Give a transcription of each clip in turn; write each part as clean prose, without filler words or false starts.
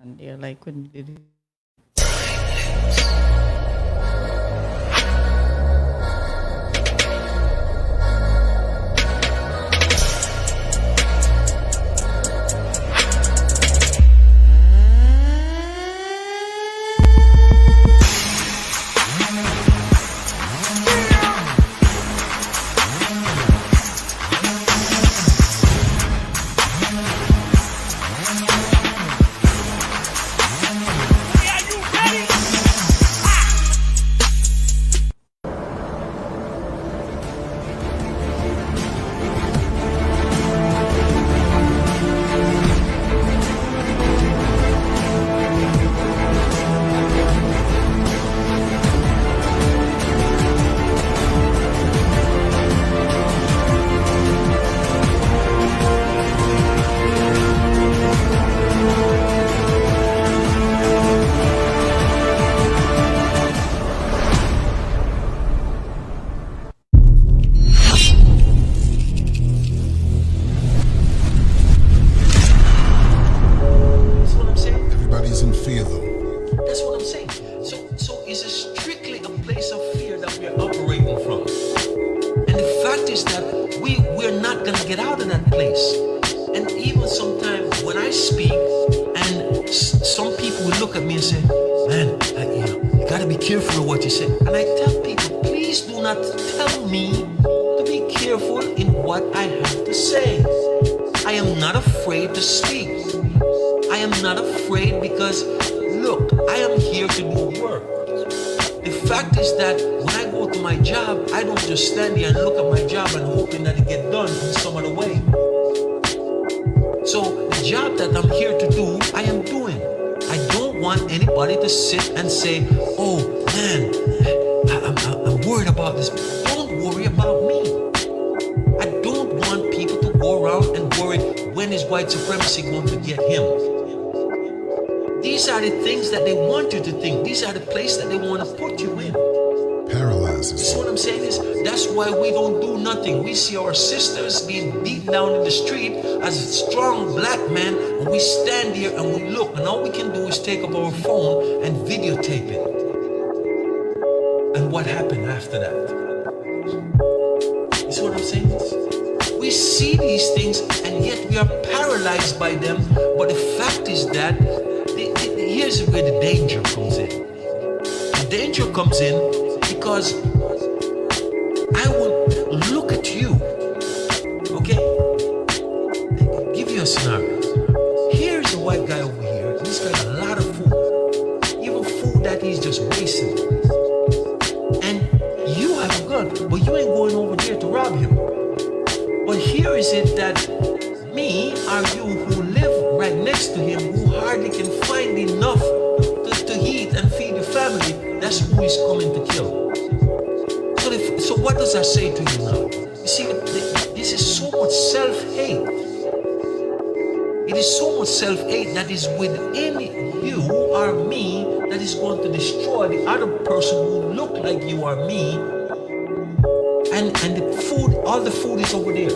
and they're like, when did it? We see our sisters being beaten down in the street as strong black men, and we stand here and we look, and all we can do is take up our phone and videotape it. And what happened after that? You see what I'm saying? We see these things and yet we are paralyzed by them, but the fact is that here's where the danger comes in. The danger comes in because I will look at you, okay? Give you a scenario. Here's a white guy over here. He's got a lot of food, even food that he's just wasting. And you have a gun, but you ain't going over there to rob him. But here is it that me or you who live right next to him, who hardly can find enough to eat and feed the family, that's who he's coming to kill. So what does that say to you now? You see, this is so much self-hate. It is so much self-hate that is within you or me that is going to destroy the other person who look like you or me. And the food, all the food is over there.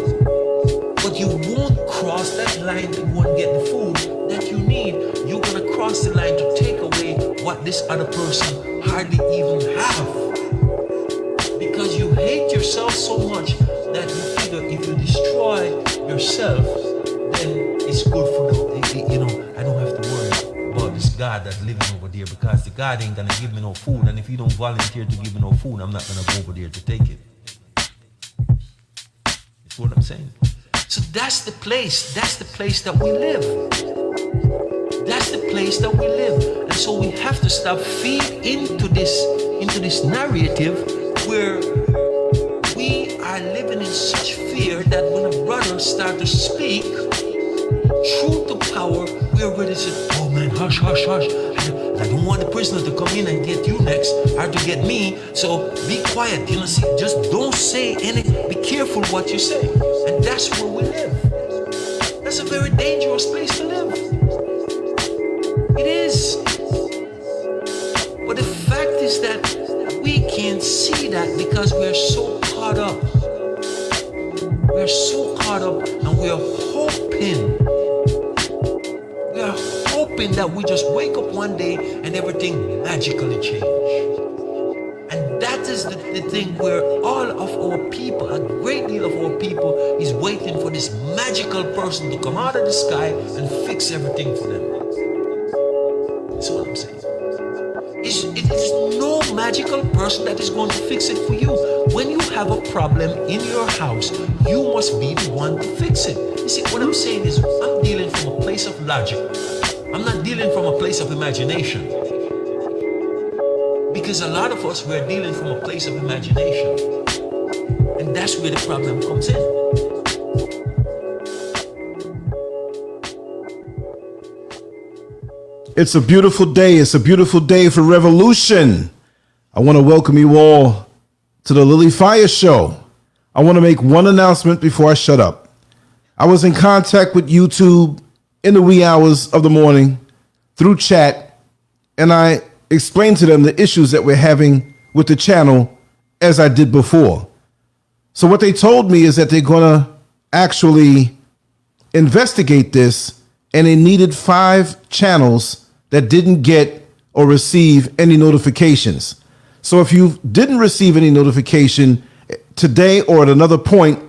But you won't cross that line to go and get the food that you need. You're going to cross the line to take away what this other person hardly even have. Because you hate yourself so much that you figure if you destroy yourself, then it's good for the, you know, I don't have to worry about this God that's living over there, because the God ain't gonna give me no food, and if you don't volunteer to give me no food, I'm not gonna go over there to take it. That's what I'm saying. So that's the place that we live. That's the place that we live. And so we have to stop feeding into this narrative where we are living in such fear that when a brother starts to speak truth to power, we're ready to say, oh man, hush, hush, hush. I don't want the prisoner to come in and get you next or to get me, so be quiet. You know, see, just don't say anything. Be careful what you say. And that's where we live. That's a very dangerous place to live. It is. But the fact is that we can't see that because we're so caught up. We're so caught up and we're hoping hoping that we just wake up one day and everything magically change. And that is the thing where all of our people, a great deal of our people, is waiting for this magical person to come out of the sky and fix everything for them. That's what I'm saying. It is no magical person that is going to fix it for you. When you have a problem in your house, you must be the one to fix it. You see, what I'm saying is I'm dealing from a place of logic. I'm not dealing from a place of imagination. Because a lot of us, we're dealing from a place of imagination. And that's where the problem comes in. It's a beautiful day. It's a beautiful day for revolution. I want to welcome you all to the Lily Fire Show. I want to make one announcement before I shut up. I was in contact with YouTube in the wee hours of the morning through chat, and I explained to them the issues that we're having with the channel as I did before. So what they told me is that they're going to actually investigate this, and they needed 5 channels that didn't get or receive any notifications. So if you didn't receive any notification today or at another point,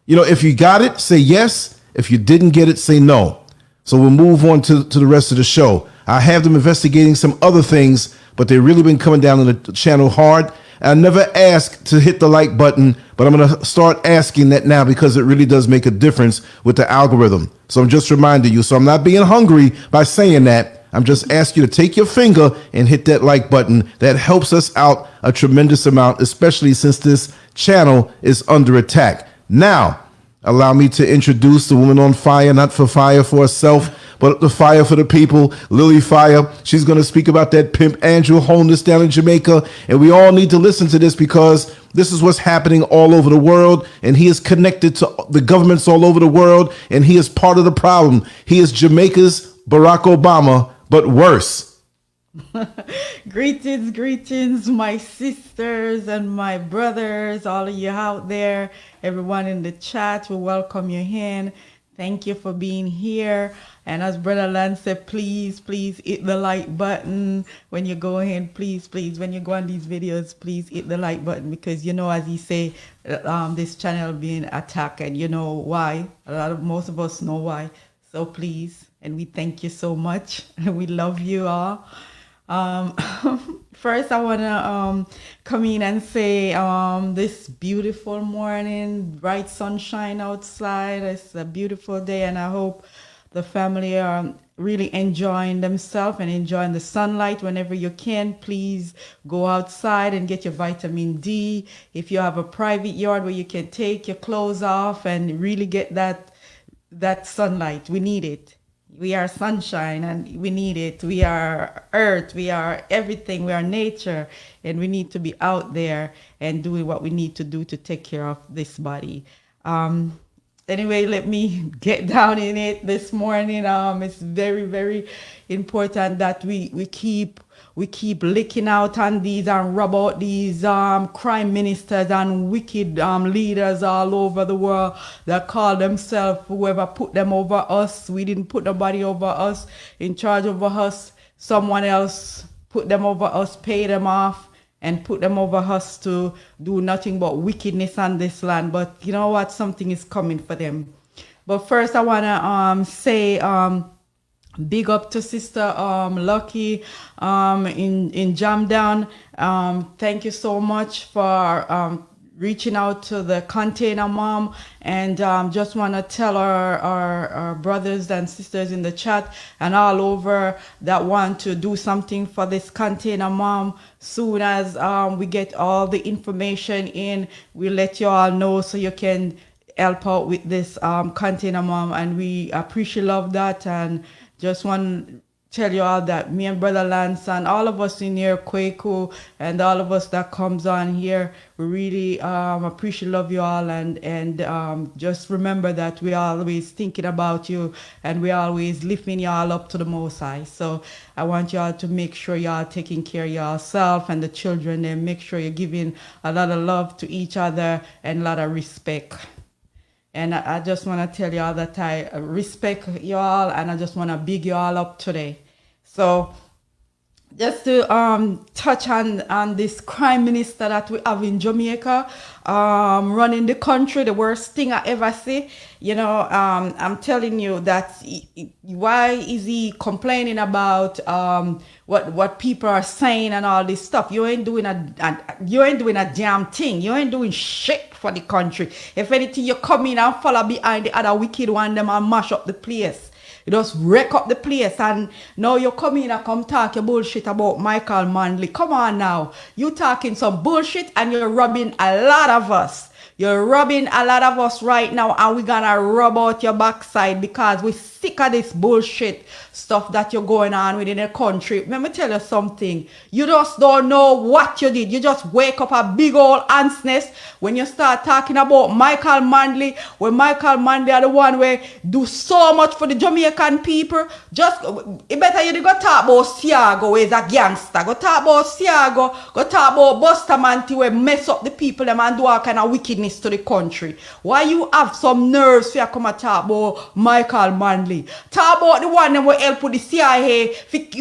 if you got it, say yes. If you didn't get it, say no. So we'll move on to the rest of the show. I have them investigating some other things, but they've really been coming down on the channel hard. I never asked to hit the like button, but I'm going to start asking that now because it really does make a difference with the algorithm. So I'm just reminding you. So I'm not being hungry by saying that. I'm just asking you to take your finger and hit that like button. That helps us out a tremendous amount, especially since this channel is under attack. Now, allow me to introduce the woman on fire, not for fire for herself, but the fire for the people, Lily Fire. She's going to speak about that pimp Andrew Holness down in Jamaica. And we all need to listen to this because this is what's happening all over the world. And he is connected to the governments all over the world. And he is part of the problem. He is Jamaica's Barack Obama, but worse. Greetings, my sisters and my brothers, all of you out there, everyone in the chat, we welcome you in. Thank you for being here. And as Brother Lance said, please hit the like button when you go in. Please, when you go on these videos, please hit the like button because, as he say, this channel being attacked, and you know why. Most of us know why. So please, and we thank you so much. We love you all. First, I want to come in and say this beautiful morning, bright sunshine outside. It's a beautiful day, and I hope the family are really enjoying themselves and enjoying the sunlight whenever you can. Please go outside and get your vitamin D. If you have a private yard where you can take your clothes off and really get that sunlight, we need it. We are sunshine and we need it. We are earth. We are everything. We are nature. And we need to be out there and doing what we need to do to take care of this body. Anyway, let me get down in it this morning. It's very, very important that we keep licking out on these and rub out these crime ministers and wicked leaders all over the world that call themselves whoever put them over us. We didn't put nobody over us, in charge over us. Someone else put them over us, pay them off, and put them over us to do nothing but wickedness on this land. But you know what? Something is coming for them. But first, I want to say big up to Sister Lucky in Jamdown. Thank you so much for reaching out to the container mom, and just want to tell our brothers and sisters in the chat and all over that want to do something for this container mom. Soon as we get all the information in, we'll let you all know so you can help out with this container mom, and we appreciate love that. And just want to tell you all that me and Brother Lance and all of us in here, Kwaku, and all of us that comes on here, we really appreciate love you all, and just remember that we are always thinking about you and we are always lifting y'all up to the Most High. So I want y'all to make sure y'all taking care of yourself and the children, and make sure you're giving a lot of love to each other and a lot of respect. And I just want to tell y'all that I respect y'all, and I just want to big y'all up today. So just to touch on this crime minister that we have in Jamaica, running the country, the worst thing I ever see. You know, I'm telling you that why is he complaining about what people are saying and all this stuff? You ain't doing a damn thing. You ain't doing shit for the country. If anything, you come in and follow behind the other wicked one them and mash up the place. You just wreck up the place, and now you come in and come talk your bullshit about Michael Manley. Come on now. You talking some bullshit and you're robbing a lot of us. You're robbing a lot of us right now, and we're gonna rub out your backside because we're sick of this bullshit stuff that you're going on within the country. Let me tell you something. You just don't know what you did. You just wake up a big old ant's nest when you start talking about Michael Manley, when Michael Manley are the one where do so much for the Jamaican people. Just, it better you go talk about Siago, where is a gangster. Go talk about Siago, go talk about Bustamante, where mess up the people them and do all kind of wickedness to the country. Why you have some nerves for you come and talk about Michael Manley? Talk about the one that will help with the CIA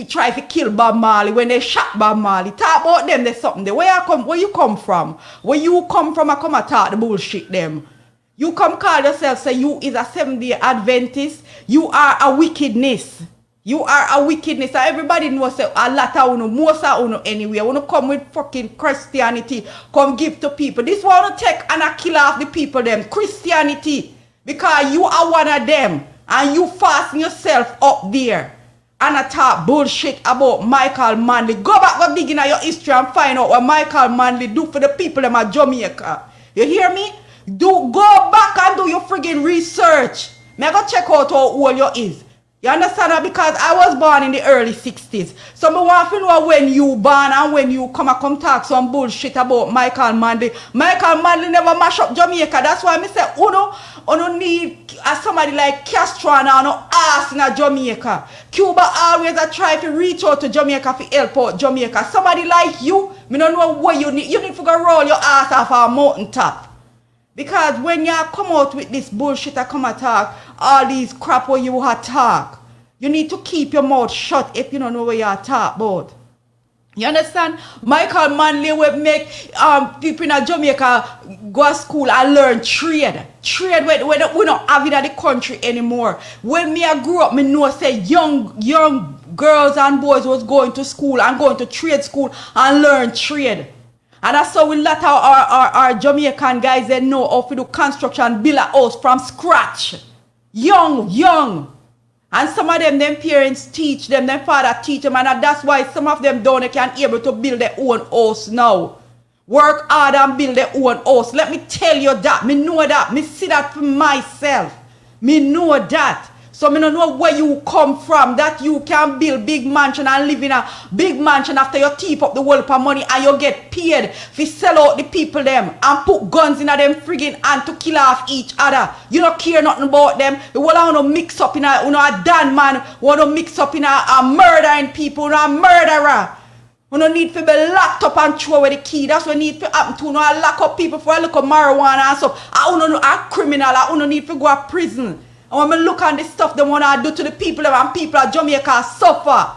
try to kill Bob Marley when they shot Bob Marley. Talk about them, there's something there. Where you come from? Where you come from, I come and talk the bullshit them. You come call yourself, say you is a 7-day Adventist. You are a wickedness. You are a wickedness. And everybody knows say a lot of uno, most of uno anyway. Uno come with fucking Christianity, come give to people. This one to take and a kill off the people them. Christianity. Because you are one of them. And you fasten yourself up there. And I talk bullshit about Michael Manley. Go back, go dig in your history and find out what Michael Manley do for the people them at Jamaica. You hear me? Go back and do your friggin' research. May I go check out how old you is. You understand that? Because I was born in the early 60s. So I want to know when you born and when you come talk some bullshit about Michael Manley. Michael Manley never mash up Jamaica. That's why I say, uno need somebody like Castro and no ass in Jamaica. Cuba always try to reach out to Jamaica to help out Jamaica. Somebody like you, I don't know what you need. You need to go roll your ass off a mountain top. Because when you come out with this bullshit I come talk, all these crap where you talk, you need to keep your mouth shut if you don't know what you talk about. You understand? Michael Manley will make people in Jamaica go to school and learn trade. Trade we don't have it in the country anymore. When me I grew up, me know say young girls and boys was going to school and going to trade school and learn trade. And that's how we let our Jamaican guys they know how to do construction, build a house from scratch. Young. And some of them parents teach them, them father teach them, and that's why some of them don't can able to build their own house now. Work hard and build their own house. Let me tell you that. Me know that. Me see that for myself. Me know that. So me don't know where you come from, that you can build big mansion and live in a big mansion after you teep up the world for money and you get paid to sell out the people them and put guns in them friggin' hand to kill off each other. You don't care nothing about them. You want to mix up in a Dan man, want to mix up in a murdering people, a murderer. You don't need to be locked up and throw away the key. That's what need to happen to lock up people for a look of marijuana and stuff. I don't know a criminal, I don't need to go to prison. And when I look at the stuff they want to do to the people and people at Jamaica suffer.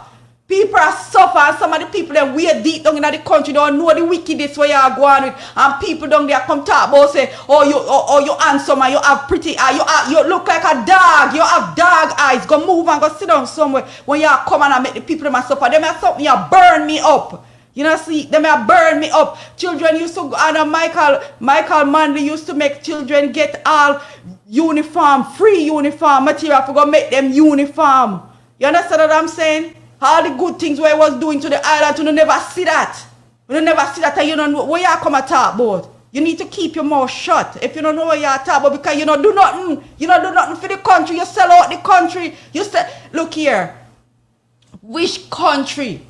People are suffering. Some of the people that we are deep down in the country don't know the wickedness where you are going with. And people down there come talk about say, you handsome and you have pretty eyes. You look like a dog. You have dog eyes. Go move and go sit down somewhere. When you come and make the people them suffer, them are something you burn me up. You know, see, them have burn me up. Children used to, and Michael Manley used to make children get all uniform, free uniform material for go make them uniform. You understand what I'm saying? All the good things where I was doing to the island, you never see that. You never see that, and you don't know where you come and talk about. You need to keep your mouth shut if you don't know what you are talking about, because you don't do nothing. You don't do nothing for the country. You sell out the country. You say, look here, which country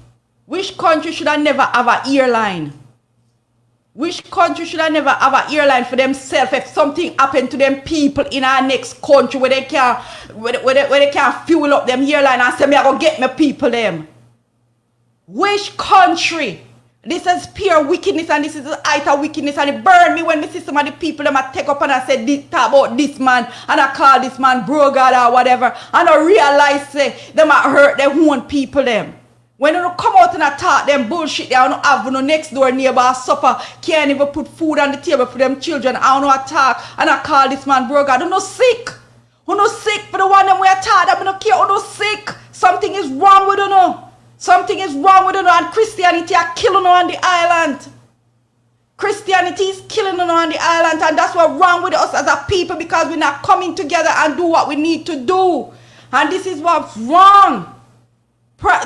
should I never have an airline? Which country should I never have an airline for themselves if something happened to them people in our next country where they can fuel up them airline and say, me I go get my people them? Which country? This is pure wickedness and this is the height of wickedness, and it burn me when me see some of the people them I take up and I say this talk about this man and I call this man bro God or whatever, and I realize say them I hurt their own people them. When you come out and attack them bullshit, they don't have no next door neighbor suffer, can't even put food on the table for them children. I don't attack and I call this man broke. I don't know sick. Who no sick for the one that we attack, I don't care who no sick. Something is wrong with you. Something is wrong with you, and Christianity are killing you on the island. Christianity is killing you on the island, and that's what's wrong with us as a people, because we're not coming together and do what we need to do. And this is what's wrong.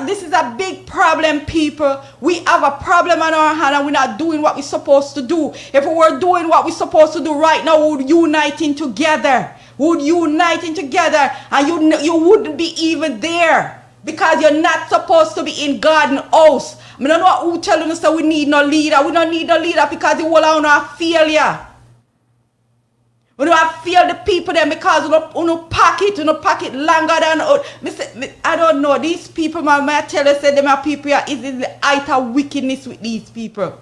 This is a big problem, people. We have a problem on our hand and we're not doing what we're supposed to do. If we were doing what we're supposed to do right now, we would uniting together. We would uniting together, and you wouldn't be even there, because you're not supposed to be in garden house. I don't know who telling us that we need no leader. We don't need no leader because the whole of our failure. We don't have fear the people then because we don't pack it longer than I don't know. These people, I tell you, say them are people here, it is the height of wickedness with these people.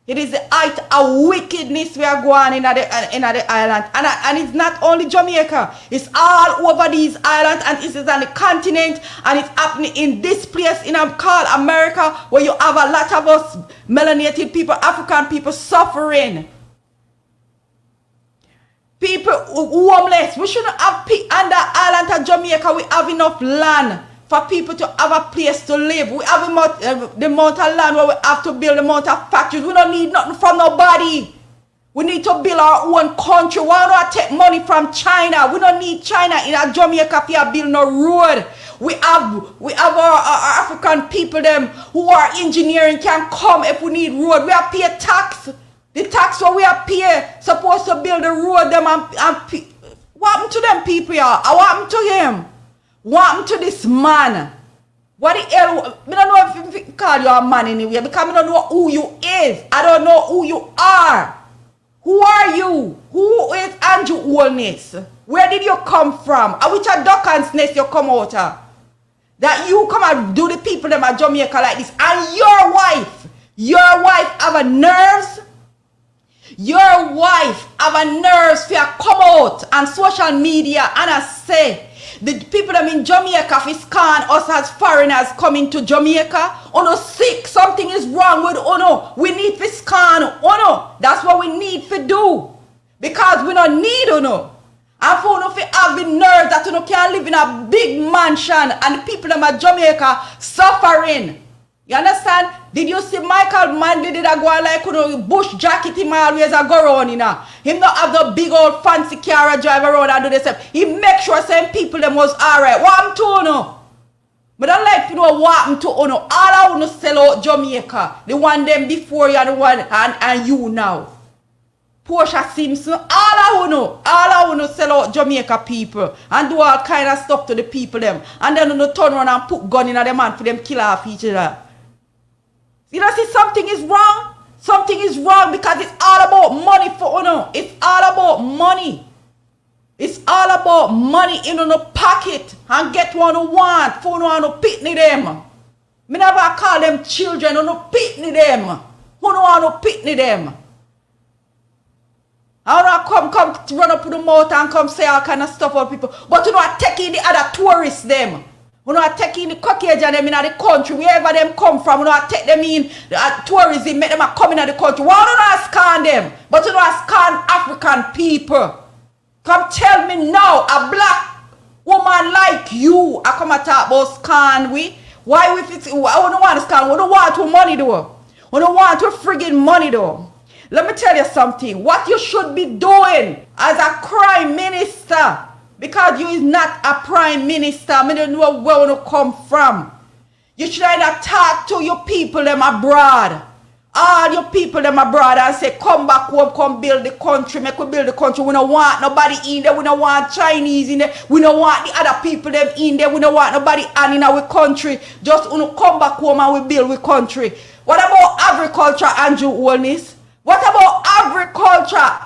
It is the height of wickedness we are going in the island. And it's not only Jamaica. It's all over these islands, and it is on the continent, and it's happening in this place in called America, where you have a lot of us melanated people, African people suffering. People homeless. We shouldn't have on the island of Jamaica. We have enough land for people to have a place to live. We have the amount of land where we have to build the amount of factories. We don't need nothing from nobody. We need to build our own country. Why do I take money from China? We don't need China in our Jamaica to build no road. We have our African people them who are engineering can come if we need road. We have pay tax. The tax what we are pay supposed to build the road them and what happened to them people here? What happened to him? What happened to this man? What the hell? I don't know if you call you a man anyway, because I don't know who you is. I don't know who you are. Who are you? Who is Andrew Holness? Where did you come from? Which a duck's nest you come out of? That you come and do the people them at Jamaica like this, and your wife have a nerves. Your wife have a nerves for come out on social media and I say the people that in Jamaica fi scan us as foreigners coming to Jamaica. Oh no, sick, something is wrong with oh no. We need to scan oh no. That's what we need to do. Because we don't need oh no. And for no fi have the nerves that you no can live in a big mansion and the people that in Jamaica suffering. You understand? Did you see Michael Manley did a go like bush jacket him always a go around in him not have the big old fancy car drive around and do the same. He make sure some people them was alright. What happened to uno? But don't like to know what happened to uno. All I want to sell out Jamaica. The one them before you and the one and you now. Portia Simpson, all I want to sell out Jamaica people and do all kind of stuff to the people them. And then you turn around and put gun in the man for them kill off each other. You know, see, something is wrong. Something is wrong because it's all about money for uno. It's all about money. It's all about money in uno pocket and get one who want for uno and pitney them. Me never call them children, uno pitney them. Uno want to pitney them. I don't come run up to the mouth and come say all kind of stuff about people. But you know, I take in the other tourists them. You know, I take in the Caucasian them in the country, wherever them come from. You know, I take them in tourism, make them come in the country. Why don't I scan them? But you know, I scan African people. Come tell me now, a black woman like you, I come and talk about scan we. Why we fix it? I don't want to scan. We don't want to money though. We don't want to friggin' money though. Let me tell you something. What you should be doing as a crime minister, because you is not a prime minister, I don't know where you come from. You should either talk to your people them abroad. All your people them abroad and say, come back home, come build the country, make we build the country. We don't want nobody in there, we don't want Chinese in there, we don't want the other people them in there, we don't want nobody in our country. Just come back home and we build the country. What about agriculture, Andrew Holness? What about agriculture?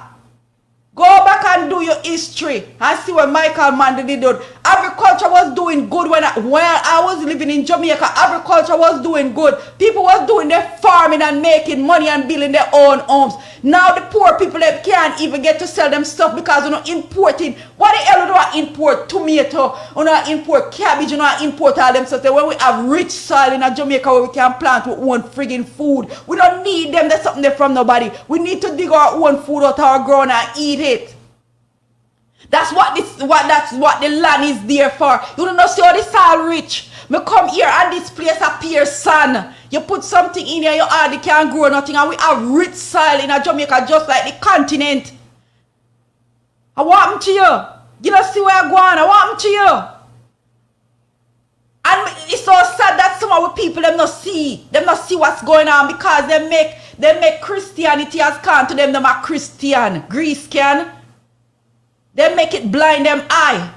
Go back and do your history and see what Michael Manley did. Agriculture was doing good when I was living in Jamaica. Agriculture was doing good. People was doing their farming and making money and building their own homes. Now the poor people, they can't even get to sell them stuff because importing. What the hell do I import tomato? Import cabbage? Import all them stuff. When we have rich soil in Jamaica where we can plant our own friggin' food. We don't need them. There's something there from nobody. We need to dig our own food out of our ground and eat it. That's what the land is there for. You don't know, see how this soil rich. Me come here and this place appears sun. You put something in here, you hardly can't grow nothing. And we have rich soil in Jamaica just like the continent. I want them to you. You don't see where I go on. I want them to you. And it's so sad that some of the people them not see what's going on because they make Christianity as can to them are Christian. Greece can. They make it blind them eye.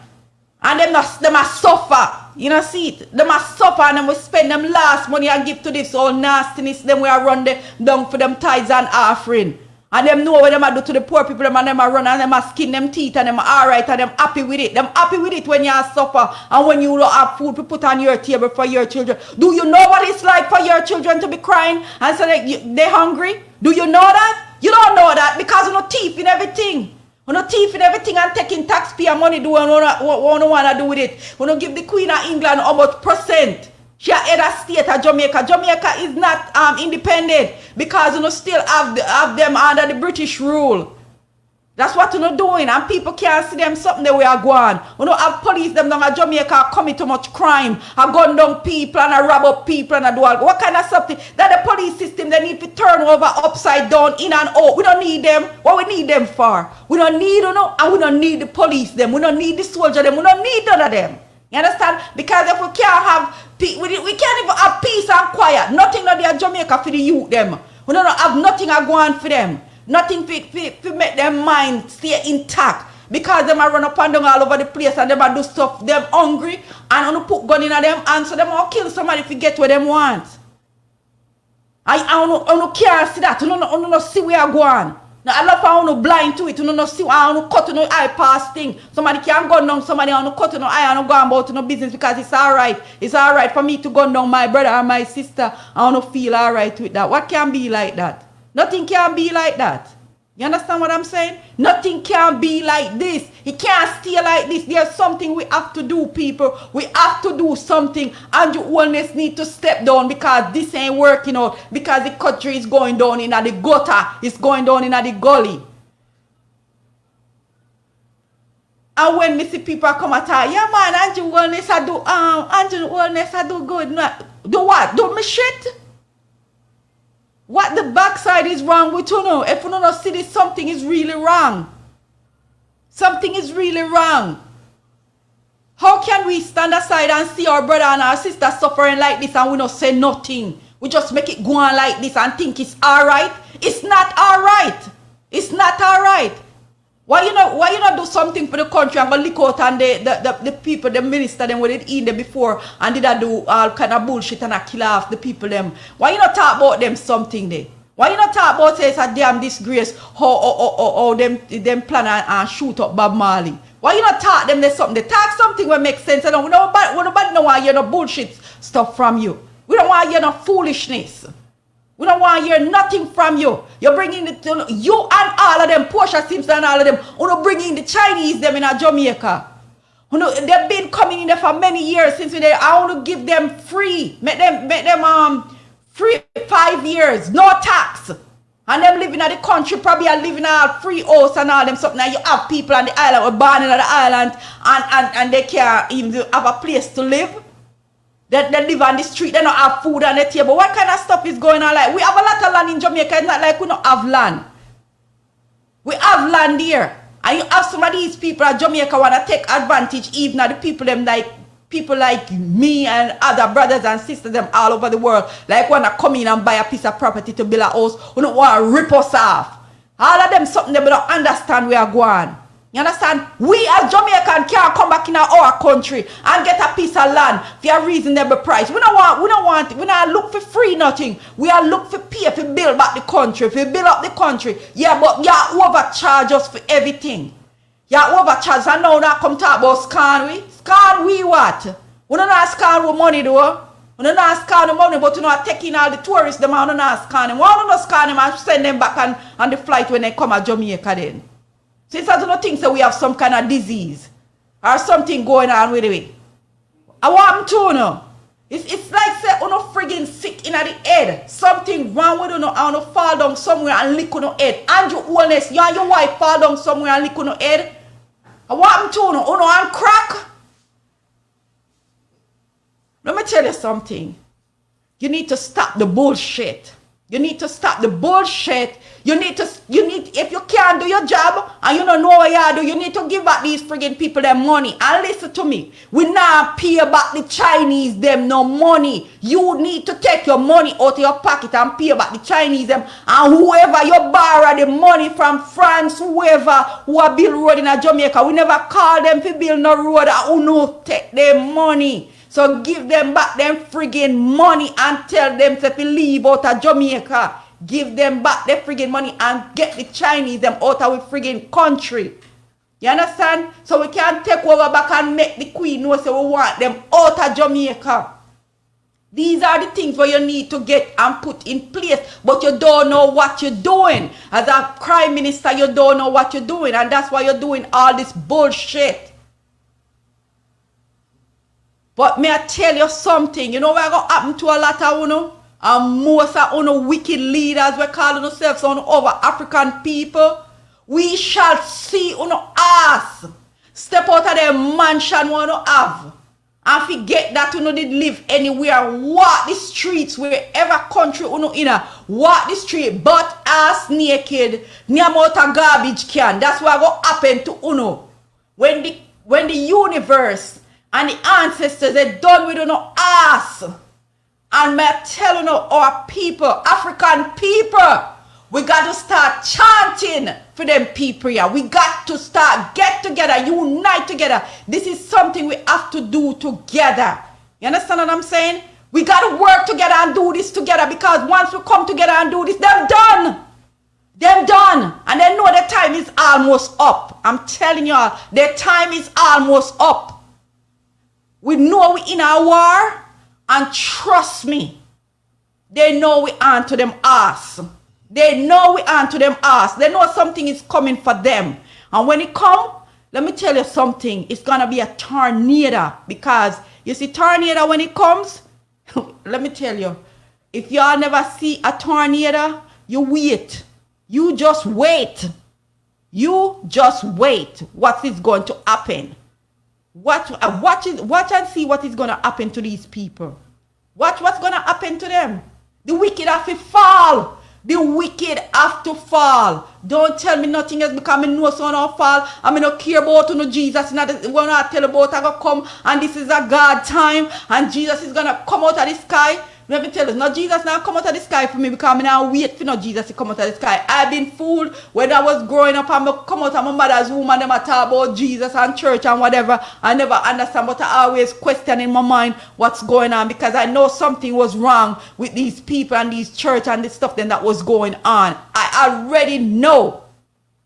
And them must suffer. You know, see it? They must suffer and them will spend them last money and give to this all nastiness. Them will run them down for them tithes and offering. And them know what them do to the poor people. Them and them run and them skin them teeth and them alright and them happy with it. Them happy with it when you suffer and when you don't have food to put on your table for your children. Do you know what it's like for your children to be crying and say they're hungry? Do you know that? You don't know that because you're thief in everything. We no thief in everything and taking taxpayer money do what we want to do with it. We no give the Queen of England how much percent. She a head of state of Jamaica. Jamaica is not independent because you no still have them under the British rule. That's what you no doing and people can't see them something that we are going. We no have police them down at Jamaica commit too much crime. A gun down people and a rob up people and a do all. What kind of something that the police system they need to turn over upside down in and out. We don't need them. What we need them for? We don't need them and we don't need the police them. We don't need the soldier them. We don't need none of them. You understand? Because if we can't have peace, we can't even have peace and quiet. Nothing that they are Jamaica for the youth them. We don't have nothing I go on for them. Nothing to make their mind stay intact. Because them are run up and down all over the place and them are do stuff. Them hungry and want to put gun in them and so them will kill somebody if you get what them want. I don't care see that. I don't see where I go on. Now I love how you blind to it. You don't see how you cut no eye past thing. Somebody can go down, somebody want to cut no eye and go about no business because it's alright. It's alright for me to go down my brother or my sister. I want to feel alright with that. What can be like that? Nothing can be like that. You understand what I'm saying? Nothing can be like this. It can't stay like this. There's something we have to do, people. We have to do something. And you Holness need to step down because this ain't working out. Because the country is going down in the gutter. It's going down in the gully. And when me see people come at her, yeah man, Andrew Holness I do good. No, do what? Do me shit? What the backside is wrong with you know? If you don't see this, something is really wrong. Something is really wrong. How can we stand aside and see our brother and our sister suffering like this and we don't say nothing? We just make it go on like this and think it's alright? It's not alright. It's not alright. Why you not do something for the country and go lick out and the people, the minister them when they eat them before and did I do all kind of bullshit and I kill off the people them? Why you not talk about them something there? Why you not talk about say it's a damn disgrace how them plan and shoot up Bob Marley? Why you not talk them there something? They talk something that makes sense. We don't want to hear no bullshit stuff from you. We don't want to hear no foolishness. We don't want to hear nothing from you. You're bringing you and all of them, Portia Simpson and all of them, you bringing the Chinese them in Jamaica. They've been coming in there for many years since I want to give them free. Make them free 5 years, no tax. And them living in the country, probably are living all free house and all them something. And you have people on the island or born in the island and they can't even have a place to live. They live on the street, they don't have food on the table. What kind of stuff is going on? Like we have a lot of land in Jamaica. It's not like we don't have land. We have land here. And you have some of these people at Jamaica want to take advantage even of the people like me and other brothers and sisters them all over the world. Like want to come in and buy a piece of property to build a house. We don't want to rip us off. All of them something they don't understand where we are going. You understand? We as Jamaican can't come back in our country and get a piece of land for a reasonable price. We not look for free nothing. We are look for pay to build back the country, to build up the country. Yeah, but you overcharge us for everything. Yeah, overcharge, and now not come talk about scan we. Scan we what? We don't not scan with money though. We don't not scan with money, but you know taking all the tourists, them and not scan them. Why don't not scan them and send them back on the flight when they come to Jamaica then? Since I don't think that we have some kind of disease or something going on with it. I want to know. It's like say you friggin' sick in the head. Something wrong with you and you fall down somewhere and lick on your head. And you Holness, you and your wife fall down somewhere and lick on your head. I want to know. You and crack. Let me tell you something. You need to stop the bullshit. You need to stop the bullshit. You need, if you can't do your job and you don't know what you do, you need to give back these friggin' people their money. And listen to me. We not pay back the Chinese them no money. You need to take your money out of your pocket and pay back the Chinese them. And whoever you borrow the money from France, whoever who are build road in Jamaica, we never call them to build no road and who no take their money. So give them back them friggin' money and tell them to leave out of Jamaica. Give them back their friggin' money and get the Chinese them out of our friggin' country. You understand? So we can take over back and make the queen know so we want them out of Jamaica. These are the things where you need to get and put in place. But you don't know what you're doing. As a prime minister, you don't know what you're doing. And that's why you're doing all this bullshit. But may I tell you something? You know what going to happen to a lot of you? And most of you wicked leaders, we're calling ourselves on over African people. We shall see ass step out of their mansion we have. And forget that you did live anywhere. Walk the streets, wherever country you in. Walk the street, butt ass naked, near out a garbage can. That's what going to happen to you. When the universe and the ancestors, they done with ass. And may I tell our people, African people, we got to start chanting for them people here. We got to start get together, unite together. This is something we have to do together. You understand what I'm saying? We got to work together and do this together, because once we come together and do this, them done. Them done. And they know the time is almost up. I'm telling y'all, the time is almost up. We know we in a war, and trust me, they know we on to them ass. They know we on to them ass. They know something is coming for them. And when it come, let me tell you something. It's going to be a tornado, because you see tornado when it comes, let me tell you, if y'all never see a tornado, you wait. You just wait. You just wait. What is going to happen? Watch and see what is going to happen to these people. Watch what's going to happen to them. The wicked have to fall. The wicked have to fall. Don't tell me nothing else, because I know so no fall. I don't care about no Jesus. When I tell about I go come and this is a God time and Jesus is going to come out of the sky. Let me tell you, no Jesus now come out of the sky for me, because I now wait for no Jesus to come out of the sky. I've been fooled when I was growing up and I come out of my mother's womb and them talk about Jesus and church and whatever. I never understand, but I always question in my mind what's going on, because I know something was wrong with these people and these church and this stuff then that was going on. I already know.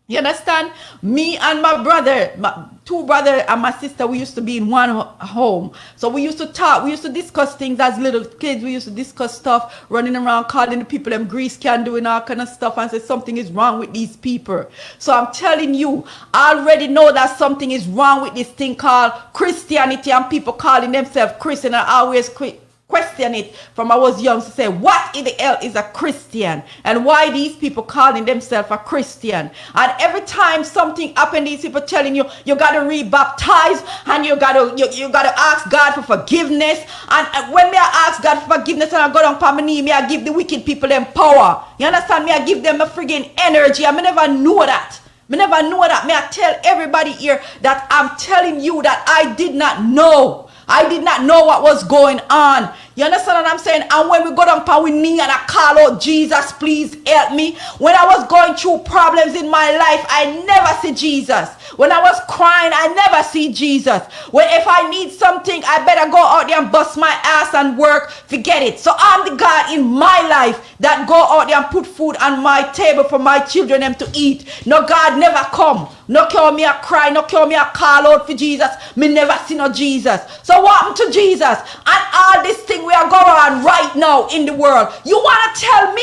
You understand? Me and my brother, my two brothers and my sister, we used to be in one home. So we used to talk, we used to discuss things as little kids. We used to discuss stuff, running around, calling the people them grease can, doing all kind of stuff, and say something is wrong with these people. So I'm telling you, I already know that something is wrong with this thing called Christianity, and people calling themselves Christian. I always question it from I was young to say, what in the hell is a Christian? And why these people calling themselves a Christian? And every time something happens, these people telling you, you got to rebaptize, and you got to ask God for forgiveness. And when me I ask God for forgiveness and I go down on my knee, me I give the wicked people them power. You understand? Me I give them a friggin' energy. I never know that. Me never know that. Me I tell everybody here that I'm telling you that I did not know. I did not know what was going on. You understand what I'm saying? And when we go down on we knee and I call out, Jesus, please help me. When I was going through problems in my life, I never see Jesus. When I was crying, I never see Jesus. When if I need something, I better go out there and bust my ass and work. Forget it. So I'm the God in my life that go out there and put food on my table for my children them to eat. No, God never come. No cure me a cry, no cure me a call out for Jesus. Me never see no Jesus. So what happened to Jesus? And all this thing we are going on right now in the world. You want to tell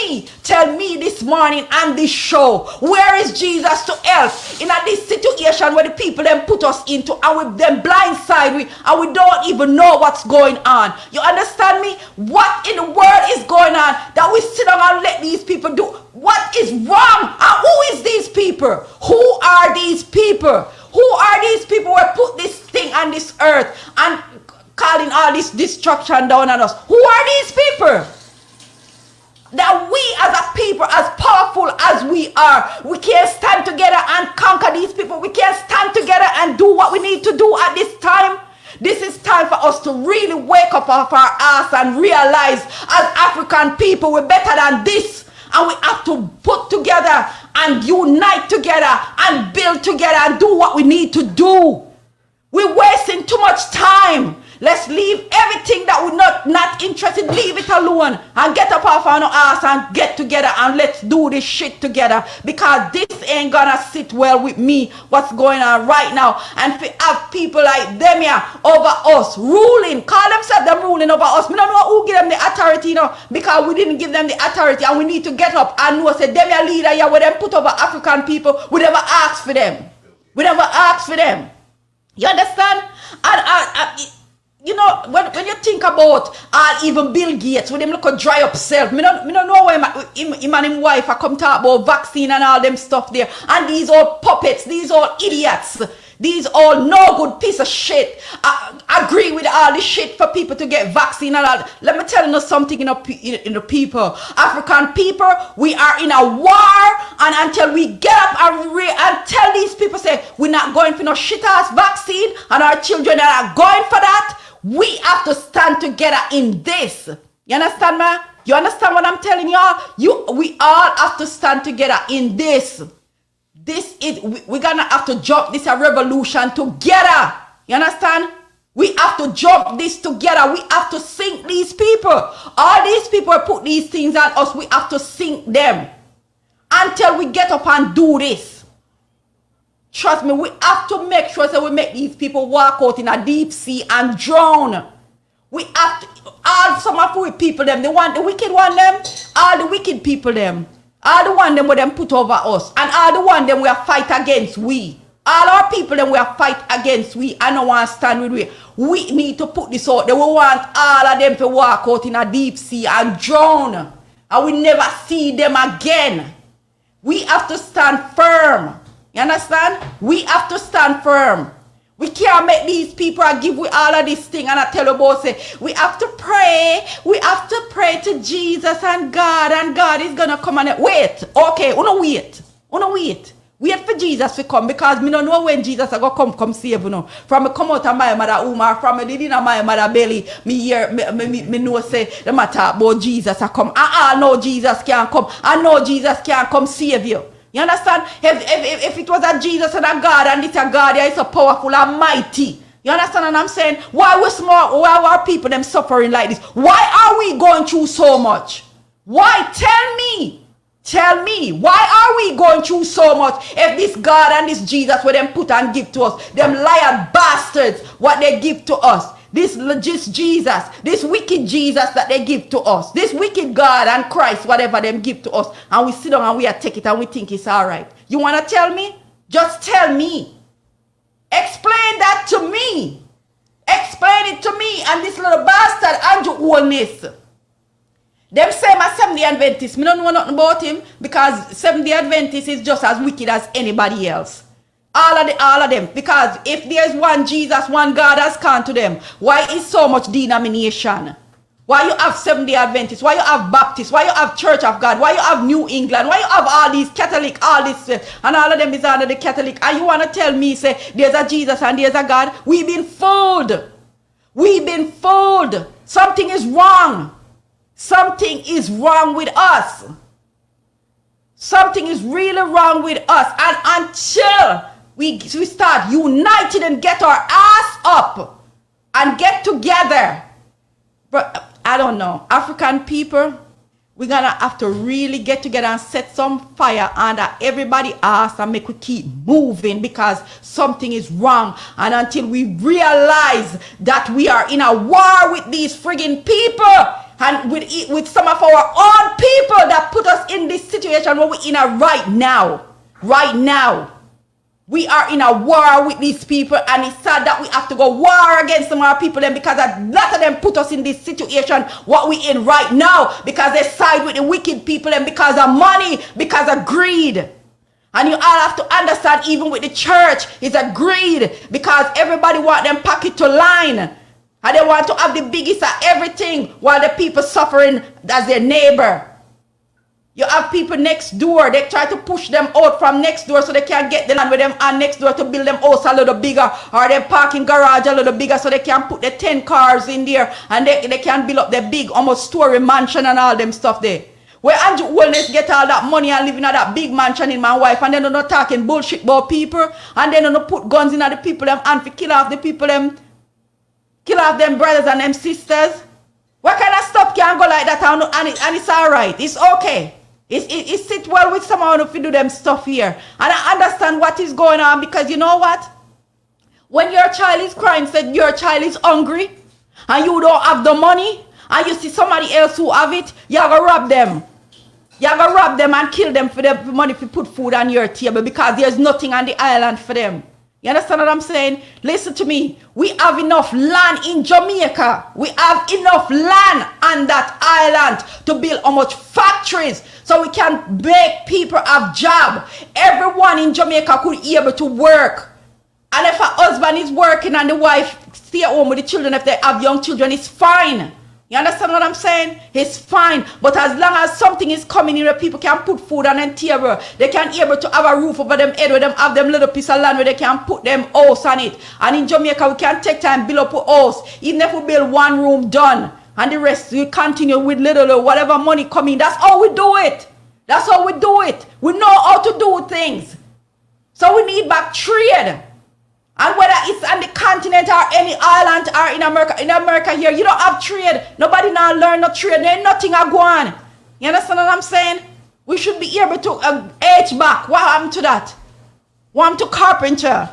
me this morning on this show, where is Jesus to help in this situation where the people then put us into and we then blindside we and we don't even know what's going on. You understand me? What in the world is going on that we sit down and let these people do? What is wrong? And who is these people? Who are these people? Who are these people who put this thing on this earth and calling all this destruction down on us? Who are these people? That we as a people, as powerful as we are, we can't stand together and conquer these people. We can't stand together and do what we need to do at this time. This is time for us to really wake up off our ass and realize as African people we're better than this. And we have to put together and unite together and build together and do what we need to do. We're wasting too much time. Let's leave everything that we're not interested, leave it alone and get up off our ass and get together and let's do this shit together, because this ain't gonna sit well with me, what's going on right now. And to have people like them here over us, ruling, call themselves them ruling over us. We don't know who give them the authority, you know, because we didn't give them the authority, and we need to get up and know, say, them here leader here, where them put over African people, we never ask for them. We never ask for them. You understand? And you know, when you think about even Bill Gates, when them look at dry up self, me don't know why him and his wife are come talk about vaccine and all them stuff there. And these old puppets, these old idiots, these all no good piece of shit. I agree with all this shit for people to get vaccine and all. Let me tell you something in the people. African people, we are in a war, and until we get up and tell these people, say, we're not going for no shit ass vaccine, and our children are going for that, we have to stand together in this. You understand, man? You understand what I'm telling y'all? We all have to stand together in this. This is, we're gonna have to jump this a revolution together. You understand? We have to jump this together. We have to sink these people. All these people put these things on us. We have to sink them until we get up and do this. Trust me, we have to make sure that we make these people walk out in a deep sea and drown. We have to, all some of the people them, they want the wicked one them, all the wicked people them, all the one them where them put over us, and all the one them we are fight against we. All our people them we are fight against we. I don't want to stand with we. We need to put this out. They will want all of them to walk out in a deep sea and drown. And we never see them again. We have to stand firm. You understand? We have to stand firm. We can't make these people give we all of this thing and I tell you about say we have to pray. We have to pray to Jesus and God is gonna come and wait. Okay, wait. Wait for Jesus to come, because me don't know when Jesus is gonna come save you know. From me come out of my mother womb, from me did in my mother belly, me hear me know say the matter about Jesus I come. I know Jesus can't come. I know Jesus can't come save you. You understand? If it was a Jesus and a God, and it's a God that is so powerful and mighty. You understand what I'm saying? Why we small? Why are people them suffering like this? Why are we going through so much? Why? Tell me, why are we going through so much? If this God and this Jesus where them put and give to us, them liar bastards, what they give to us, this Jesus, this wicked Jesus that they give to us, this wicked God and Christ, whatever them give to us, and we sit down and we are take it and we think it's all right. You want to tell me? Just tell me. Explain that to me. Explain it to me and this little bastard Andrew Holness. Them say my Seventh-day Adventist, me don't know nothing about him, because Seventh-day Adventist is just as wicked as anybody else. All of them. Because if there's one Jesus, one God has come to them, why is so much denomination? Why you have Seventh-day Adventists? Why you have Baptists? Why you have Church of God? Why you have New England? Why you have all these Catholic, all this, and all of them is under the Catholic? And you want to tell me, say, there's a Jesus and there's a God? We've been fooled. Something is wrong. Something is wrong with us. Something is really wrong with us. And until we start united and get our ass up and get together. But I don't know. African people, we're going to have to really get together and set some fire under everybody's ass and make we keep moving because something is wrong. And until we realize that we are in a war with these friggin' people and with some of our own people that put us in this situation where we're in a right now. Right now. We are in a war with these people, and it's sad that we have to go war against some of our people then because a lot of them put us in this situation what we in right now because they side with the wicked people and because of money, because of greed. And you all have to understand, even with the church, it's a greed because everybody want them pocket to line. And they want to have the biggest of everything while the people suffering as their neighbor. You have people next door, they try to push them out from next door so they can get the land with them and next door to build them house a little bigger or their parking garage a little bigger so they can put the 10 cars in there and they can build up their big almost story mansion and all them stuff there. Where Andrew Holness get all that money and living in that big mansion in my wife and then they're not talking bullshit about people and then they're not put guns in at the people them and to kill off the people them, kill off them brothers and them sisters. What kind of stuff can go like that and it's alright, it's okay. It sit well with someone if you do them stuff here. And I understand what is going on because you know what? When your child is crying, said your child is hungry and you don't have the money and you see somebody else who have it, you're going to rob them. You're going to rob them and kill them for the money to put food on your table because there's nothing on the island for them. You understand what I'm saying? Listen to me. We have enough land in Jamaica. We have enough land on that island to build how much factories so we can make people have job. Everyone in Jamaica could be able to work. And if a husband is working and the wife stay at home with the children, if they have young children, it's fine. You understand what I'm saying? It's fine. But as long as something is coming in where people can put food on them table, they can be able to have a roof over them head where them have them little piece of land where they can put them house on it. And in Jamaica, we can take time build up a house. Even if we build one room done and the rest we continue with little whatever money coming. That's how we do it. That's how we do it. We know how to do things. So we need back trade. And whether it's on the continent or any island or in America here, you don't have trade. Nobody now learn no trade. There ain't nothing I go on. You understand what I'm saying? We should be able to age back. What happened to that? What happened to carpenter?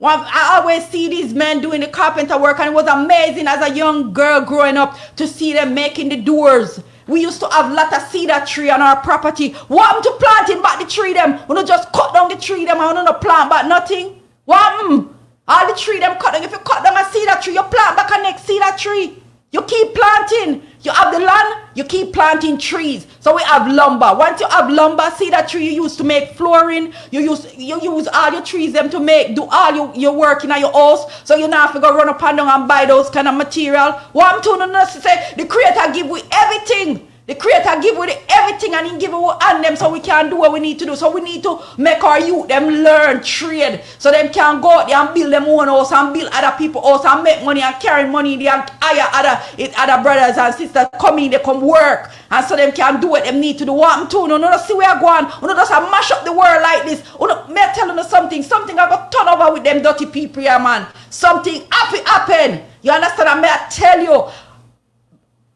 I always see these men doing the carpenter work, and it was amazing as a young girl growing up to see them making the doors. We used to have a lot of cedar tree on our property. What happened to planting back the tree them? We don't just cut down the tree them and we don't plant back nothing. What happened? All the tree them cut down. If you cut down a cedar tree, you plant back a next cedar tree. You keep planting. You have the land, you keep planting trees. So we have lumber. Once you have lumber, cedar tree you use to make flooring. You use all your trees them to do all your work in your house. So you now have to go run up and down and buy those kind of material. What I'm telling you to say, the Creator give we everything. The Creator give with everything and He give it and them so we can do what we need to do. So we need to make our youth them learn trade so them can go out there and build them own house and build other people's house and make money and carry money. They and hire other brothers and sisters come in, they come work and so them can do what them need to do. What I'm doing, you know, see where I go on. You know, just mash up the world like this. You know, may I tell you something I got turn over with them dirty people here, man. Something happen. You understand? And may I tell you,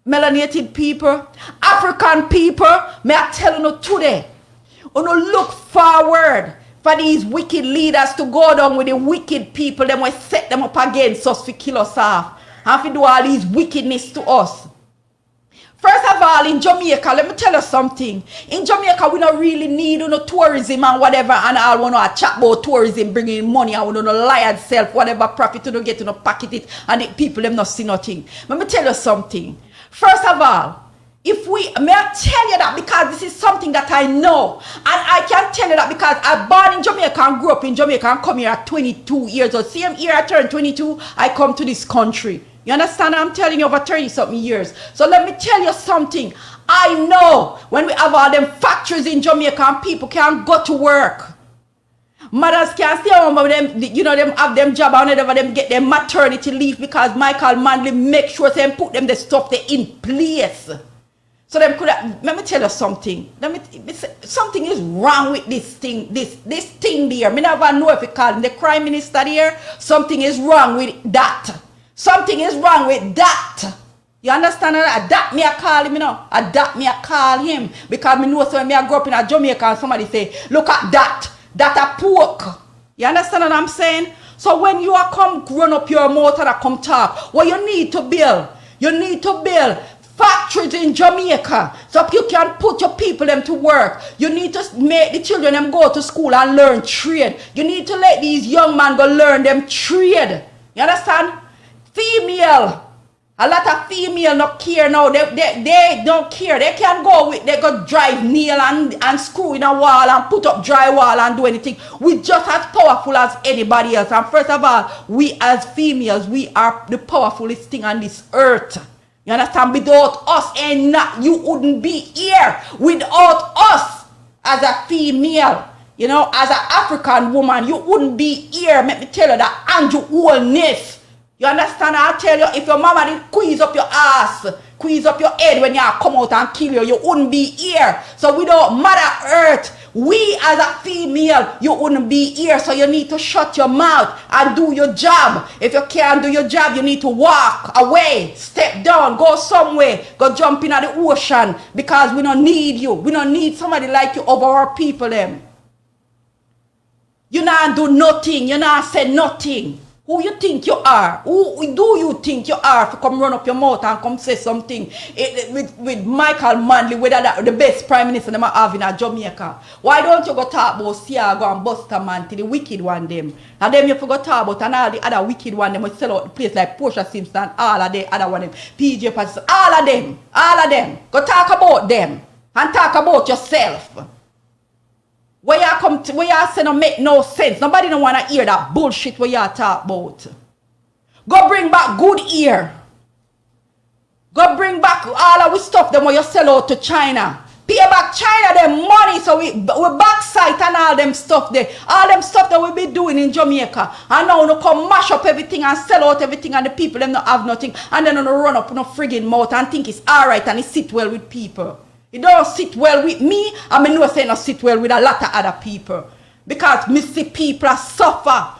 melanated people, African people, may I tell you today, you look forward for these wicked leaders to go down with the wicked people, them will set them up against us to kill us off and to do all these wickedness to us. First of all, in Jamaica, let me tell you something. In Jamaica, we don't really need tourism and whatever, and I want to chat about tourism bringing money, I want to lie itself, whatever profit to get to pocket it, and the people them not see nothing. Let me tell you something. First of all, may I tell you that because this is something that I know. And I can tell you that because I born in Jamaica and grew up in Jamaica and come here at 22 years old. Same year I turned 22, I come to this country. You understand? I'm telling you over 30-something years. So let me tell you something. I know when we have all them factories in Jamaica and people can't go to work. Mothers can't stay home with them, you know, them have them job and whatever, them get their maternity leave because Michael Manley make sure them put them the stuff they in place. So them could have, let me tell you something. Something is wrong with this thing, this thing there. Me never know if it call him the crime minister there. Something is wrong with that. Something is wrong with that. You understand that? That me I call him, you know. That me I call him. Because me know so when me I grow up in a Jamaica and somebody say, look at that. That a pork. You understand what I'm saying? So when you are come run up your mouth and come talk, what you need to build factories in Jamaica so you can put your people them to work. You need to make the children them go to school and learn trade. You need to let these young men go learn them trade. You understand? Female. A lot of female not care now. They don't care. They can go with, they go drive nail and screw in a wall and put up drywall and do anything. We just as powerful as anybody else. And first of all, we as females, we are the powerfulest thing on this earth. You understand? Without us and not, you wouldn't be here. Without us as a female, you know, as an African woman, you wouldn't be here. Let me tell you that Andrew Holness. You understand? I'll tell you, if your mama didn't squeeze up your ass, squeeze up your head when you come out and kill you, you wouldn't be here. So without Mother Earth, we as a female, you wouldn't be here. So you need to shut your mouth and do your job. If you can't do your job, you need to walk away, step down, go somewhere, go jump into the ocean, because we don't need you. We don't need somebody like you over our people them. You not do nothing. You not say nothing. Who you think you are? Who do you think you are to come run up your mouth and come say something with Michael Manley, whether that the best prime minister them have in Jamaica? Why don't you go talk about Siago and Bustamante, the wicked one them? And them you forgot talk about and all the other wicked one them will sell out the place like Portia Simpson, all of the other one them, PJ Patterson, all of them. Go talk about them and talk about yourself. Where you come to, where you say no make no sense. Nobody don't want to hear that bullshit where you talk about. Go bring back good ear. Go bring back all of we stuff them where you sell out to China. Pay back China them money so we backside and all them stuff there. All them stuff that we be doing in Jamaica. And now we come mash up everything and sell out everything and the people them not have nothing. And then we run up no friggin' mouth and think it's alright and it sit well with people. It don't sit well with me, and I know it don't sit well with a lot of other people. Because me see people suffer.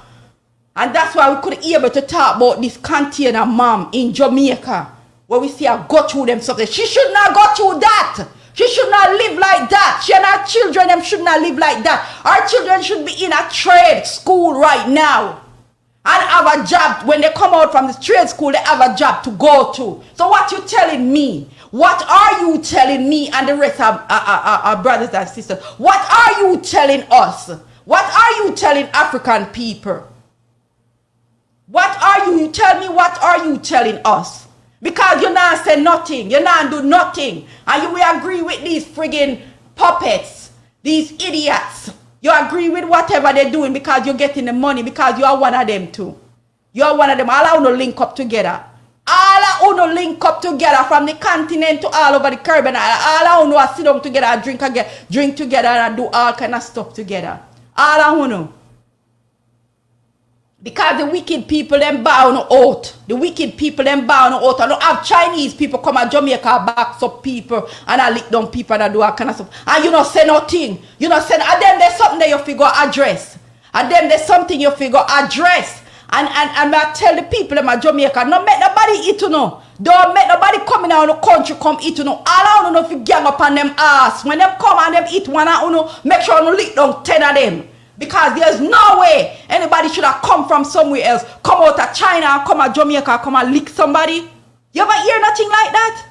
And that's why we couldn't able to talk about this container mom in Jamaica. Where we see her go through them something. She should not go through that. She should not live like that. She and her children them should not live like that. Our children should be in a trade school right now. And have a job. When they come out from the trade school, they have a job to go to. So what you telling me? What are you telling me and the rest of our brothers and sisters? What are you telling us? What are you telling African people? What are you? You tell me what are you telling us? Because you not say nothing. You not do nothing. And you will agree with these friggin' puppets. These idiots. You agree with whatever they're doing because you're getting the money. Because you are one of them too. You are one of them. All I want to link up together. All I want to link up together from the continent to all over the Caribbean. All I want to sit down together and drink together and do all kind of stuff together. All I want to. Because the wicked people them bound out. The wicked people them bound out. I don't have Chinese people come to Jamaica backs up people and I lick down people and do all kind of stuff. And you don't say nothing. You don't say, and then there's something that you figure address. And then there's something you figure address. And I tell the people in Jamaica, don't make nobody eat you know. Don't make nobody come in out of the country come eat you know. All I don't know if you gang up on them ass. When them come and them eat one, I know, make sure you lick down 10 of them. Because there's no way anybody should have come from somewhere else. Come out of China and come to Jamaica, come and lick somebody. You ever hear nothing like that?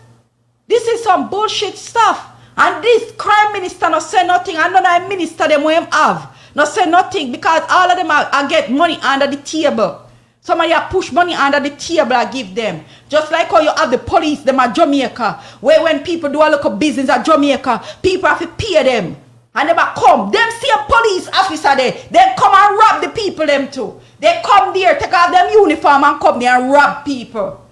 This is some bullshit stuff. And this crime minister not say nothing. And none of the minister them will have. Not say nothing because all of them are get money under the table. Somebody push money under the table and give them. Just like how you have the police them at Jamaica. Where when people do a local business at Jamaica, people have to pay them. And they come. Them see a police officer there. They come and rob the people them too. They come there, take off them uniform and come there and rob people.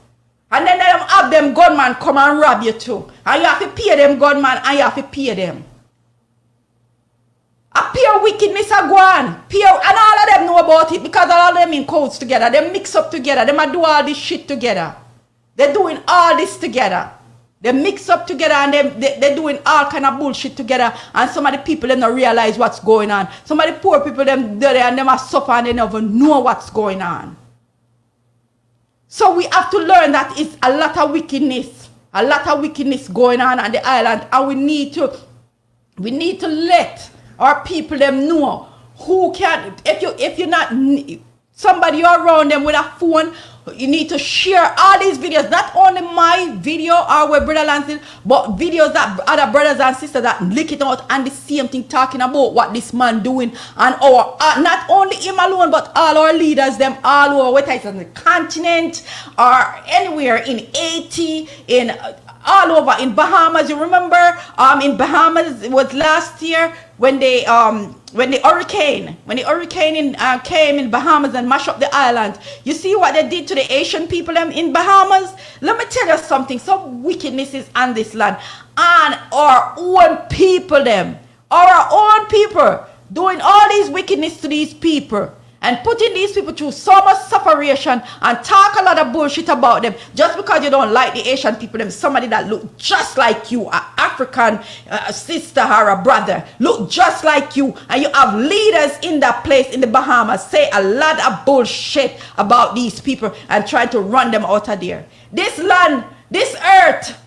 And then they have them gunman come and rob you too. And you have to pay them gunman and you have to pay them. A pure wickedness are gone. Pure, and all of them know about it because all of them in codes together. They mix up together. They might do all this shit together. They're doing all this together. They mix up together and they're doing all kind of bullshit together. And some of the people them don't realize what's going on. Some of the poor people them there and them are suffer and they never know what's going on. So we have to learn that it's a lot of wickedness. A lot of wickedness going on the island. And we need to let our people them know who can, if you're not somebody around them with a phone, you need to share all these videos, not only my video or where Brother Lance did, but videos that other brothers and sisters that lick it out and the same thing talking about what this man doing and our not only him alone but all our leaders them all over, whether it's on the continent or anywhere in Haiti, in all over in Bahamas. You remember in Bahamas it was last year when the hurricane came in Bahamas and mashed up the island. You see what they did to the Asian people in Bahamas? Let me tell you something. Some wickedness is on this land. And our own people our own people doing all these wickedness to these people. And putting these people through so much separation and talk a lot of bullshit about them just because you don't like the Asian people, them somebody that look just like you, an African sister or a brother, look just like you, and you have leaders in that place in the Bahamas say a lot of bullshit about these people and try to run them out of there. This land, this earth,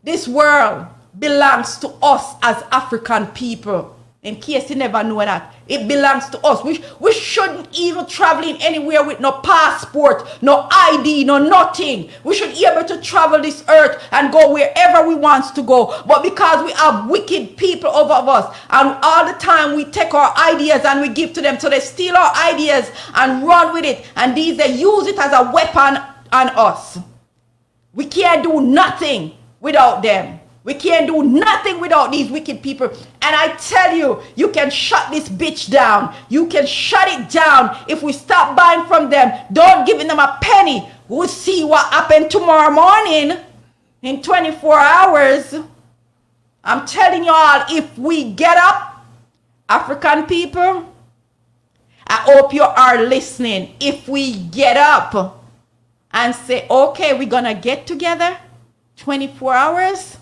this world belongs to us as African people. In case you never know that, it belongs to us. We shouldn't even travel in anywhere with no passport, no ID, no nothing. We should be able to travel this earth and go wherever we want to go. But because we have wicked people over us, and all the time we take our ideas and we give to them, so they steal our ideas and run with it, and they use it as a weapon on us. We can't do nothing without them. We can't do nothing without these wicked people. And I tell you, you can shut this bitch down. You can shut it down if we stop buying from them. Don't give them a penny. We'll see what happens tomorrow morning in 24 hours. I'm telling you all, if we get up, African people, I hope you are listening. If we get up and say, okay, we're going to get together 24 hours,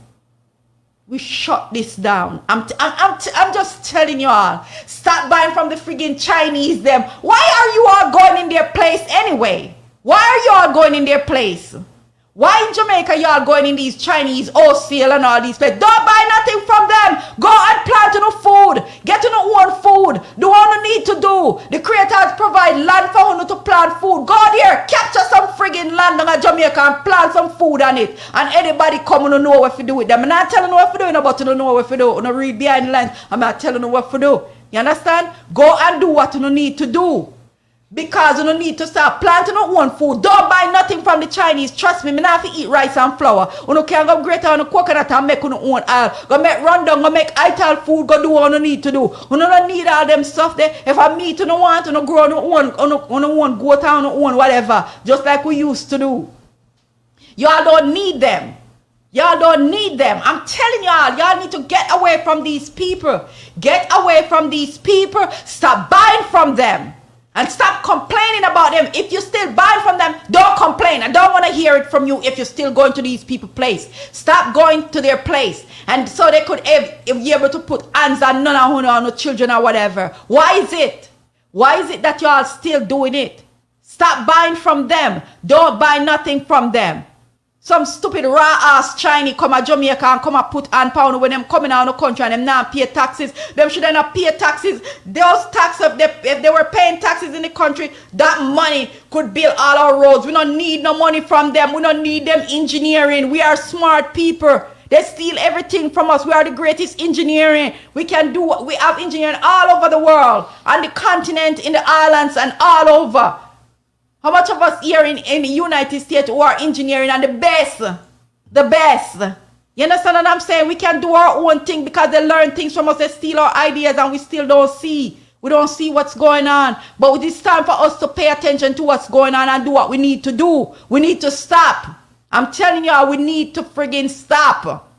we shut this down. I'm just telling you all. Stop buying from the friggin' Chinese them. Why are you all going in their place anyway? Why are you all going in their place? Why in Jamaica y'all going in these Chinese wholesale and all these places? Don't buy nothing from them. Go and plant your food. Get your own food. Do what you need to do. The creators provide land for you to plant food. Go there, capture some friggin' land in Jamaica and plant some food on it. And anybody come and know what to do with them. I'm not telling you what to do, but you know what to do. You know, read behind the lines. I'm not telling you what to do. You understand? Go and do what you need to do. Because you don't need to start planting your own food. Don't buy nothing from the Chinese. Trust me, I not have to eat rice and flour. You can go greater on the coconut and make your own oil. Go make rundown, go make ital food, go do what you need to do. You don't need all them stuff there. If I meat you don't want, you don't grow on your own goat on your own whatever. Just like we used to do. Y'all don't need them. Y'all don't need them. I'm telling y'all need to get away from these people. Get away from these people. Stop buying from them. And stop complaining about them. If you still buy from them, don't complain. I don't want to hear it from you if you're still going to these people's place. Stop going to their place. And so they could be able to put hands on none on no children or whatever. Why is it? Why is it that y'all still doing it? Stop buying from them. Don't buy nothing from them. Some stupid raw ass Chinese come to Jamaica and come and put on pound when them coming out of the country and them not pay taxes. Them should not pay taxes. Those taxes, if they were paying taxes in the country, that money could build all our roads. We don't need no money from them. We don't need them engineering. We are smart people. They steal everything from us. We are the greatest engineering. We can do what we have engineering all over the world, on the continent, in the islands, and all over. How much of us here in the United States who are engineering and the best? The best. You understand what I'm saying? We can do our own thing because they learn things from us. They steal our ideas and we still don't see. We don't see what's going on. But it's time for us to pay attention to what's going on and do what we need to do. We need to stop. I'm telling you, we need to friggin' stop.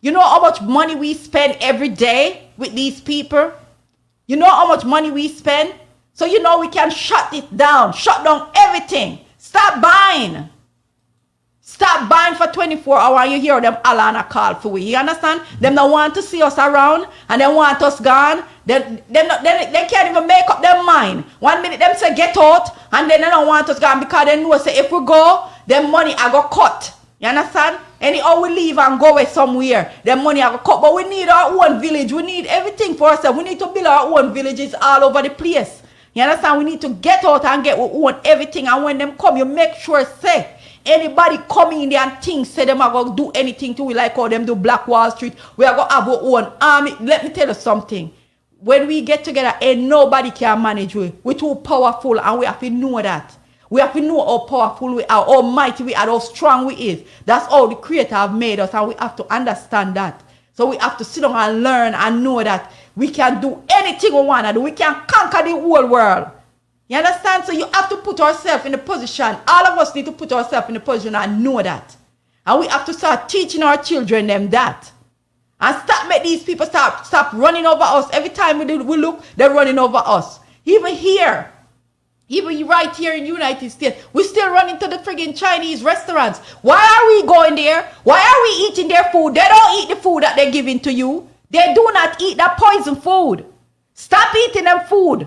You know how much money we spend every day with these people? You know how much money we spend? So you know we can shut shut down everything. Stop buying. Stop buying for 24 hours. You hear them Alana call for we. You understand? Them don't want to see us around and they want us gone. They can't even make up their mind. 1 minute them say get out and then they don't want us gone because they know say if we go, then money I go cut. You understand? Anyhow we leave and go away somewhere, the money I go cut. But we need our own village. We need everything for ourselves. We need to build our own villages all over the place. You understand? We need to get out and get what we want everything. And when them come, you make sure say anybody coming in there and think say them are going to do anything to we like how them do Black Wall Street. We are going to have our own army. Let me tell you something. When we get together, ain't nobody can manage we. We're too powerful and we have to know that. We have to know how powerful we are, how mighty we are, how strong we is. That's how the Creator have made us and we have to understand that. So we have to sit down and learn and know that we can do anything we want to do. We can conquer the whole world. You understand? So you have to put ourselves in a position. All of us need to put ourselves in a position and know that. And we have to start teaching our children them that. And stop make these people stop running over us. Every time we look, they're running over us. Even here. Even right here in the United States, we still run into the friggin' Chinese restaurants. Why are we going there? Why are we eating their food? They don't eat the food that they're giving to you. They do not eat that poison food. Stop eating them food.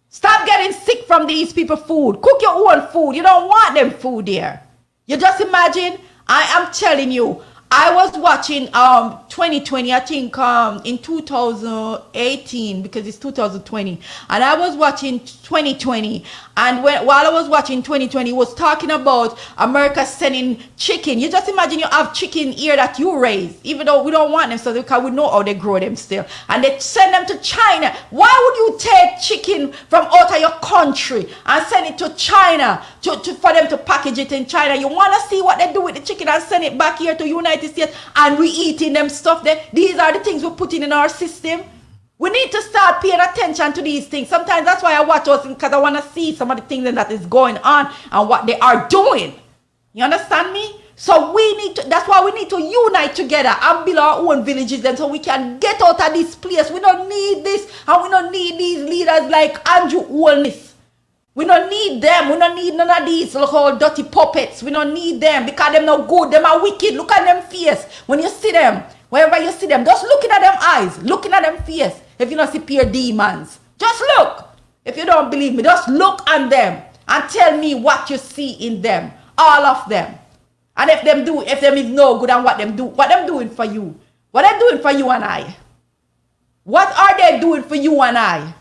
Stop getting sick from these people food. Cook your own food. You don't want them food there. You just imagine, I am telling you, I was watching 2020, I think in 2018 because it's 2020, and I was watching 2020, and while I was watching 2020, it was talking about America sending chicken. You just imagine you have chicken here that you raise, even though we don't want them, so because we know how they grow them still, and they send them to China. Why would you take chicken from out of your country and send it to China for them to package it in China? You want to see what they do with the chicken and send it back here to United States, and we eating them stuff there. These are the things we're putting in our system. We need to start paying attention to these things. Sometimes that's why I watch us, because I want to see some of the things that is going on and what they are doing. You understand me? So we need to, that's why we need to unite together and build our own villages, and so we can get out of this place. We don't need this, and we don't need these leaders like Andrew Holness. We don't need them. We don't need none of these little dirty puppets. We don't need them because them no good. Them are wicked. Look at them face. When you see them, wherever you see them, just looking at them eyes, looking at them face. If you don't see pure demons, just look. If you don't believe me, just look at them and tell me what you see in them. All of them. And if them is no good and what them doing for you. What they doing for you and I? What are they doing for you and I?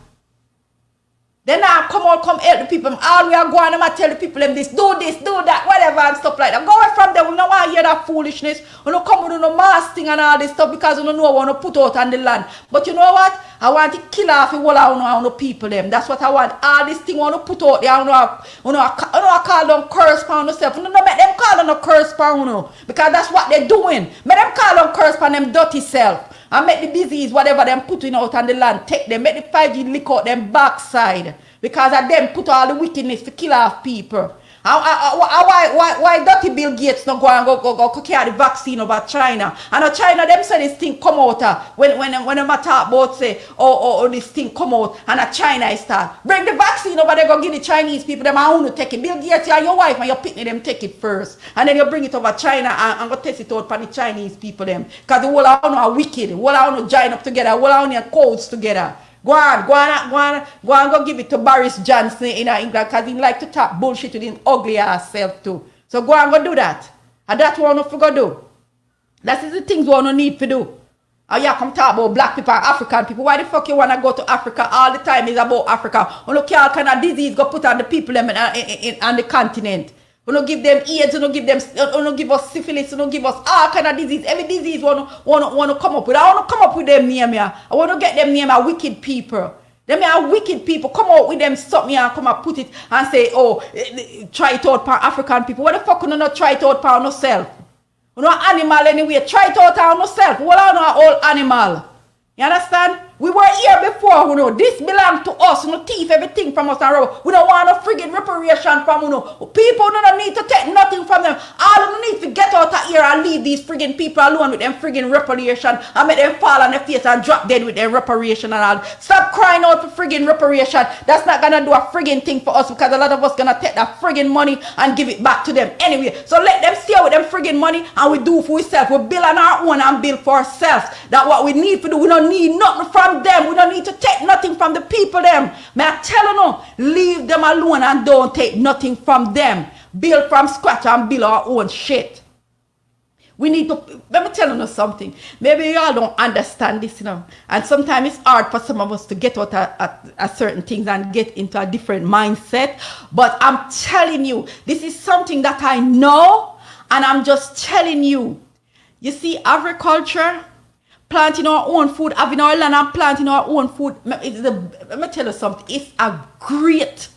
Then now come help the people. All we are going to tell the people them this, do that, whatever and stuff like that. Go away from them. We don't want to hear that foolishness. We don't come with no mass thing and all this stuff because we don't know what we want to put out on the land. But you know what? I want to kill off the whole of people them. That's what I want. All this thing I want to put out there. I call them curse pound yourself. You don't make them call them a curse pound because that's what they're doing. Make them call them curse pound them dirty self. And make the disease, whatever them putting out on the land, take them, make the 5G lick out them backside. Because of them put all the wickedness to kill off people. Why dirty Bill Gates not go carry the vaccine over China? And China, them say this thing come out when them talk about say, this thing come out and China is start. Bring the vaccine over there, go give the Chinese people, them own to take it. Bill Gates and your wife and your pitney, them take it first. And then you bring it over China and go test it out for the Chinese people them. Because the whole of them are wicked. The whole of them join up together. The whole of them codes together. Go on, give it to Boris Johnson in England because he like to talk bullshit with his ugly ass self too. So go do that. And that's what we go do. That is the things we don't need to do. Oh yeah, come talk about black people and African people. Why the fuck you want to go to Africa all the time is about Africa? You look all kind of disease go put on the people on the continent. We don't give them AIDS, we don't give us syphilis, we don't give us all kind of disease. Every disease we want to come up with. I want to come up with them name here. I want to get them name are wicked people. Them are wicked people. Come out with them stuff me and come and put it and say, try it out for African people. What the fuck you not try it out for yourself? You know animal anyway. Try it out on yourself. What are no old animal? You understand? We were here before, you know. This belongs to us, you know, thief everything from us and rob. We don't want no friggin' reparation from, you know. People don't need to take nothing from them. All of them need to get out of here and leave these friggin' people alone with them friggin' reparation and make them fall on their face and drop dead with their reparation and all. Stop crying out for friggin' reparation. That's not gonna do a friggin' thing for us, because a lot of us gonna take that friggin' money and give it back to them anyway. So let them stay with them friggin' money and we do for ourselves. We build on our own and build for ourselves. That's what we need to do. We don't need nothing from them. We don't need to take nothing from the people them. May I tell you, leave them alone and don't take nothing from them. Build from scratch and build our own shit. We need to, let me tell you something. Maybe you all don't understand this, you know. And sometimes it's hard for some of us to get out of certain things and get into a different mindset. But I'm telling you, this is something that I know, and I'm just telling you. You see, agriculture, planting our own food, having our land and planting our own food. Let me tell you something. It's a great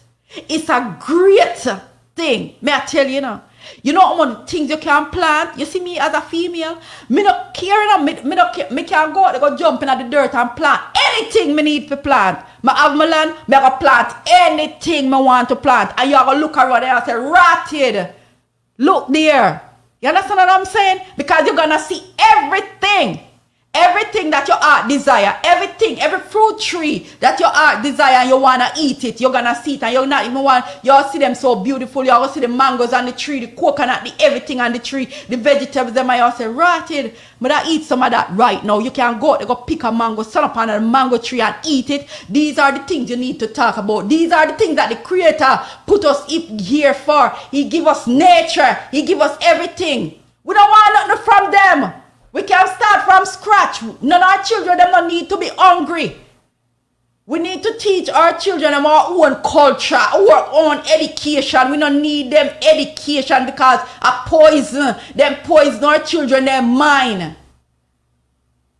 thing. May I tell you now? You know how many things you can plant? You see me as a female, me not care, me can go out there, go jump in the dirt and plant anything me need to plant. Me have my land, me go plant anything me want to plant. And you go look around there and say, rotted. Look there. You understand what I'm saying? Because you're gonna see everything. Everything that your heart desire, everything, every fruit tree that your heart desire and you want to eat it, you're going to see it, and you're not even want, you'll see them so beautiful, you'll see the mangoes on the tree, the coconut, the everything on the tree, the vegetables, them, and you'll say, rotted, but I eat some of that right now. You can go out there, go pick a mango, stand up on a mango tree and eat it. These are the things you need to talk about. These are the things that the Creator put us here for. He give us nature. He give us everything. We don't want nothing from them. We can start from scratch. None of our children, them don't need to be hungry. We need to teach our children our own culture, our own education. We don't need them education because a poison. Them poison our children, their mind.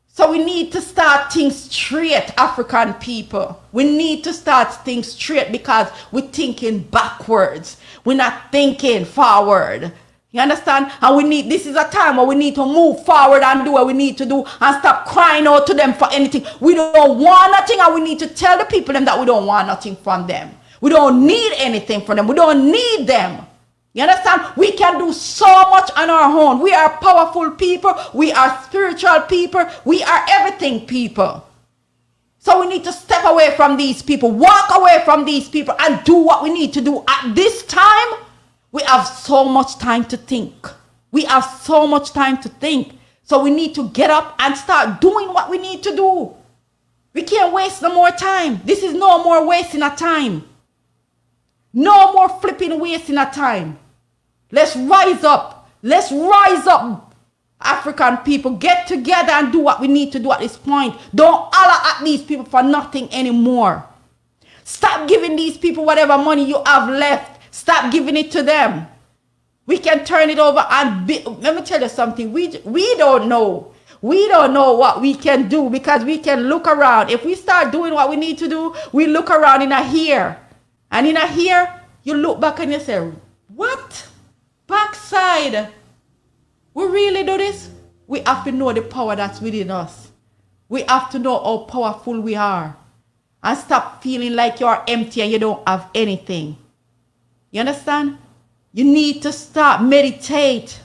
So we need to start things straight, African people. We need to start things straight because we're thinking backwards. We're not thinking forward. You understand? And we need, this is a time where we need to move forward and do what we need to do and stop crying out to them for anything. We don't want nothing, and we need to tell the people them that we don't want nothing from them. We don't need anything from them. We don't need them. You understand? We can do so much on our own. We are powerful people. We are spiritual people. We are everything people. So we need to step away from these people, walk away from these people and do what we need to do at this time. We have so much time to think. We have so much time to think. So we need to get up and start doing what we need to do. We can't waste no more time. This is no more wasting of time. No more flipping wasting of time. Let's rise up. Let's rise up. African people, get together and do what we need to do at this point. Don't holler at these people for nothing anymore. Stop giving these people whatever money you have left. Stop giving it to them. We can turn it over and let me tell you something. We don't know. We don't know what we can do because we can look around. If we start doing what we need to do, we look around in a here. And in a here, you look back and you say, what? Backside. We really do this? We have to know the power that's within us. We have to know how powerful we are. And stop feeling like you're empty and you don't have anything. You understand? You need to start meditate.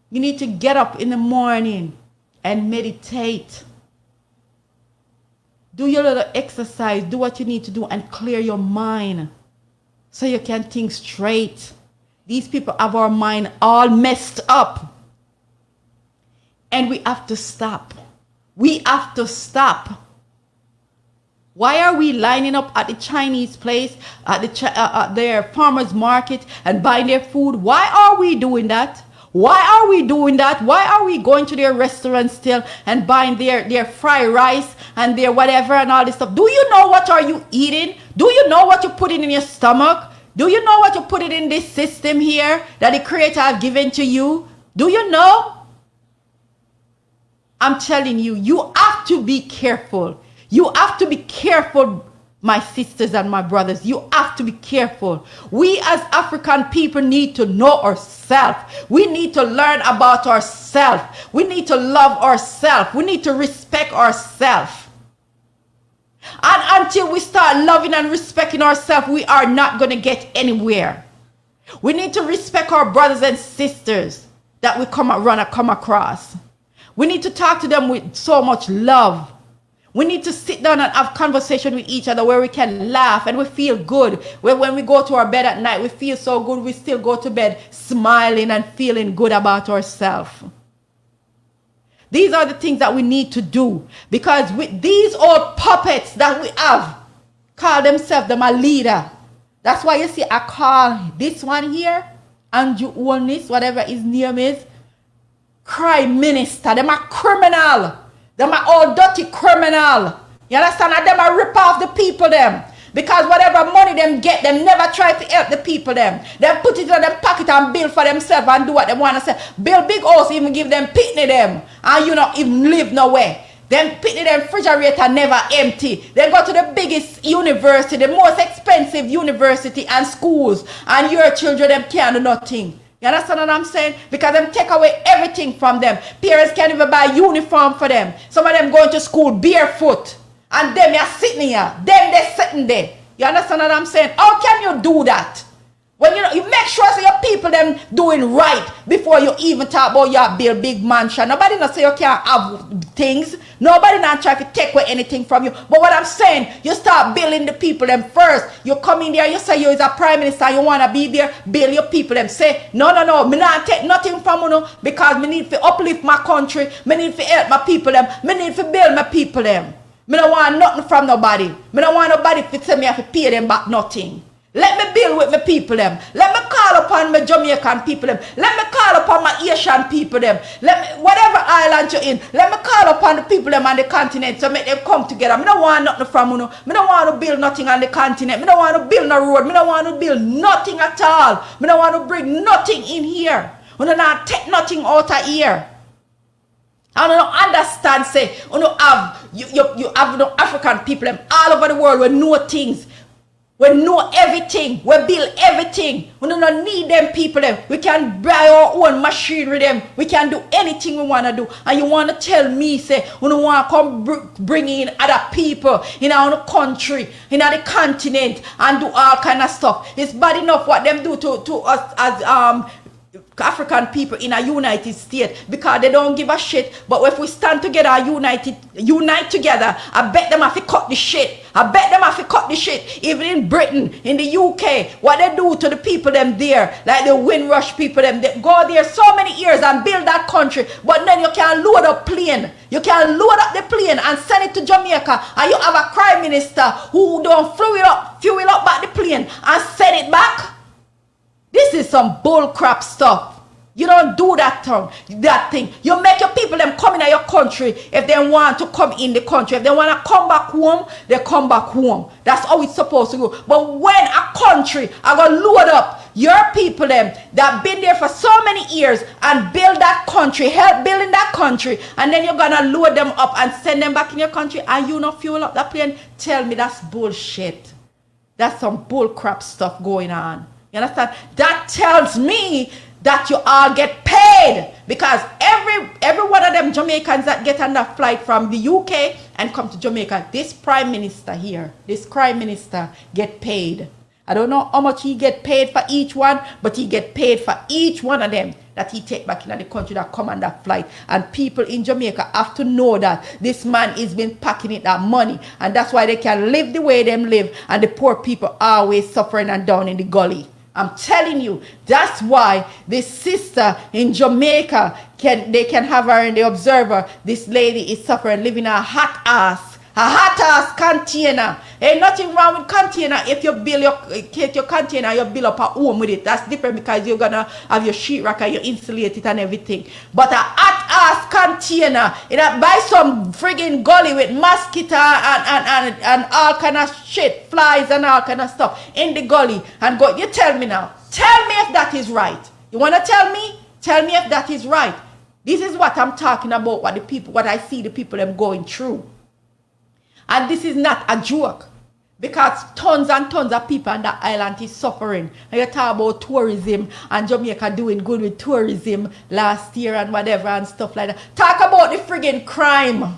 You need to get up in the morning and meditate. Do your little exercise. Do what you need to do and clear your mind so you can think straight. These people have our mind all messed up. And we have to stop. We have to stop. Why are we lining up at the Chinese place, at their farmers market and buying their food? Why are we doing that? Why are we doing that? Why are we going to their restaurants still and buying their fried rice and their whatever and all this stuff? Do you know what are you eating? Do you know what you're putting in your stomach? Do you know what you're putting in this system here that the Creator has given to you? Do you know? I'm telling you, you have to be careful. You have to be careful my sisters and my brothers. You have to be careful. We as African people need to know ourselves. We need to learn about ourselves. We need to love ourselves. We need to respect ourselves. And until we start loving and respecting ourselves, we are not going to get anywhere. We need to respect our brothers and sisters that we come across. We need to talk to them with so much love. We need to sit down and have conversation with each other where we can laugh and we feel good. When we go to our bed at night, we feel so good. We still go to bed smiling and feeling good about ourselves. These are the things that we need to do, because with these old puppets that we have, call themselves them a leader. That's why you see I call this one here, Andrew Holness, whatever his name is, crime minister. Them a criminal. Them a old dirty criminal. You understand? And them a rip off the people them. Because whatever money them get, them never try to help the people them. They put it in their pocket and build for themselves and do what they want to say. Build big house, even give them pitney them. And you know, even live nowhere. Them pitney them refrigerator never empty. They go to the biggest university, the most expensive university and schools. And your children, them can't do nothing. You understand what I'm saying? Because them take away everything from them. Parents can't even buy uniform for them. Some of them going to school barefoot. And them you're sitting here. Them they sitting there. You understand what I'm saying? How can you do that? When you make sure so your people them doing right before you even talk about your build big mansion. Nobody not say you can't have things. Nobody not try to take away anything from you. But what I'm saying, you start building the people them first. You come in there, you say you is a prime minister, you want to be there, build your people them. Say, no, me not take nothing from you because me need to uplift my country. Me need to help my people them. Me need to build my people them. Me don't want nothing from nobody. Me don't want nobody to tell me I have to pay them back nothing. Let me build with my people them. Let me call upon my Jamaican people them. Let me call upon my Asian people them. Let me, whatever island you're in, let me call upon the people them on the continent to make them come together. Me don't want nothing from you. Me don't want to build nothing on the continent. Me don't want to build no road. Me don't want to build nothing at all. Me don't want to bring nothing in here. We don't want to take nothing out of here. I don't understand, say, you have no African people them all over the world. We know things. We know everything. We build everything. We don't need them people them. We can buy our own machinery them. We can do anything we want to do. And you want to tell me, say, we don't want to come bring in other people in our country, in our continent, and do all kind of stuff. It's bad enough what them do to us as African people in a United States, because they don't give a shit. But if we stand together unite together, I bet them have to cut the shit. I bet them have to cut the shit. Even in Britain, in the UK, what they do to the people them there, like the Windrush people them, they go there so many years and build that country, but then you can load up plane. You can load up the plane and send it to Jamaica, and you have a prime minister who don't fuel up back the plane and send it back. This is some bull crap stuff. You don't do that thing. You make your people them come in your country if they want to come in the country. If they want to come back home, they come back home. That's how it's supposed to go. But when a country are going to load up your people them that been there for so many years and build that country, help building that country, and then you're going to load them up and send them back in your country and you not fuel up that plane, tell me that's bullshit. That's some bull crap stuff going on. You understand? That tells me that you all get paid, because every one of them Jamaicans that get on that flight from the UK and come to Jamaica, this prime minister here, this prime minister get paid. I don't know how much he get paid for each one, but he get paid for each one of them that he take back in the country that come on that flight. And people in Jamaica have to know that this man is been packing it that money, and that's why they can live the way them live, and the poor people are always suffering and down in the gully. I'm telling you, that's why this sister in Jamaica, they can have her in the Observer. This lady is suffering, living a hot ass container. Ain't nothing wrong with container. If you build your container, you build up a home with it. That's different, because you're gonna have your sheetrock and you insulate it and everything. But a hot ass container, by some friggin' gully with mosquito and all kind of shit, flies and all kind of stuff in the gully, and go. You tell me now. Tell me if that is right. You wanna tell me? Tell me if that is right. This is what I'm talking about. What I see the people them going through. And this is not a joke. Because tons and tons of people on that island is suffering. And you talk about tourism and Jamaica doing good with tourism last year and whatever and stuff like that. Talk about the friggin' crime.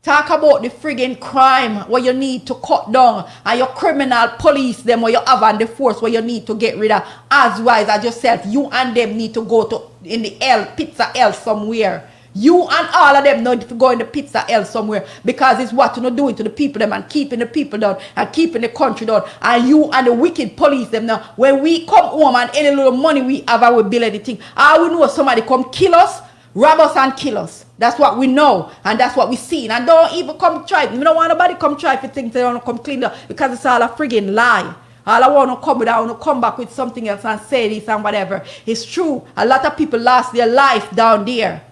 Talk about the friggin' crime where you need to cut down and your criminal police them where you have on the force where you need to get rid of as wise as yourself. You and them need to go to in the pizza L somewhere. You and all of them need to go in the pizza L somewhere because it's what you're doing to the people them and keeping the people down and keeping the country down. And you and the wicked police them now. When we come home and any little money we have, I will build anything. I will know somebody come kill us, rob us and kill us. That's what we know and that's what we see. And don't even come try. We don't want nobody come try for things they don't come clean up because it's all a friggin' lie. All I want to come with, I want to come back with something else and say this and whatever. It's true. A lot of people lost their life down there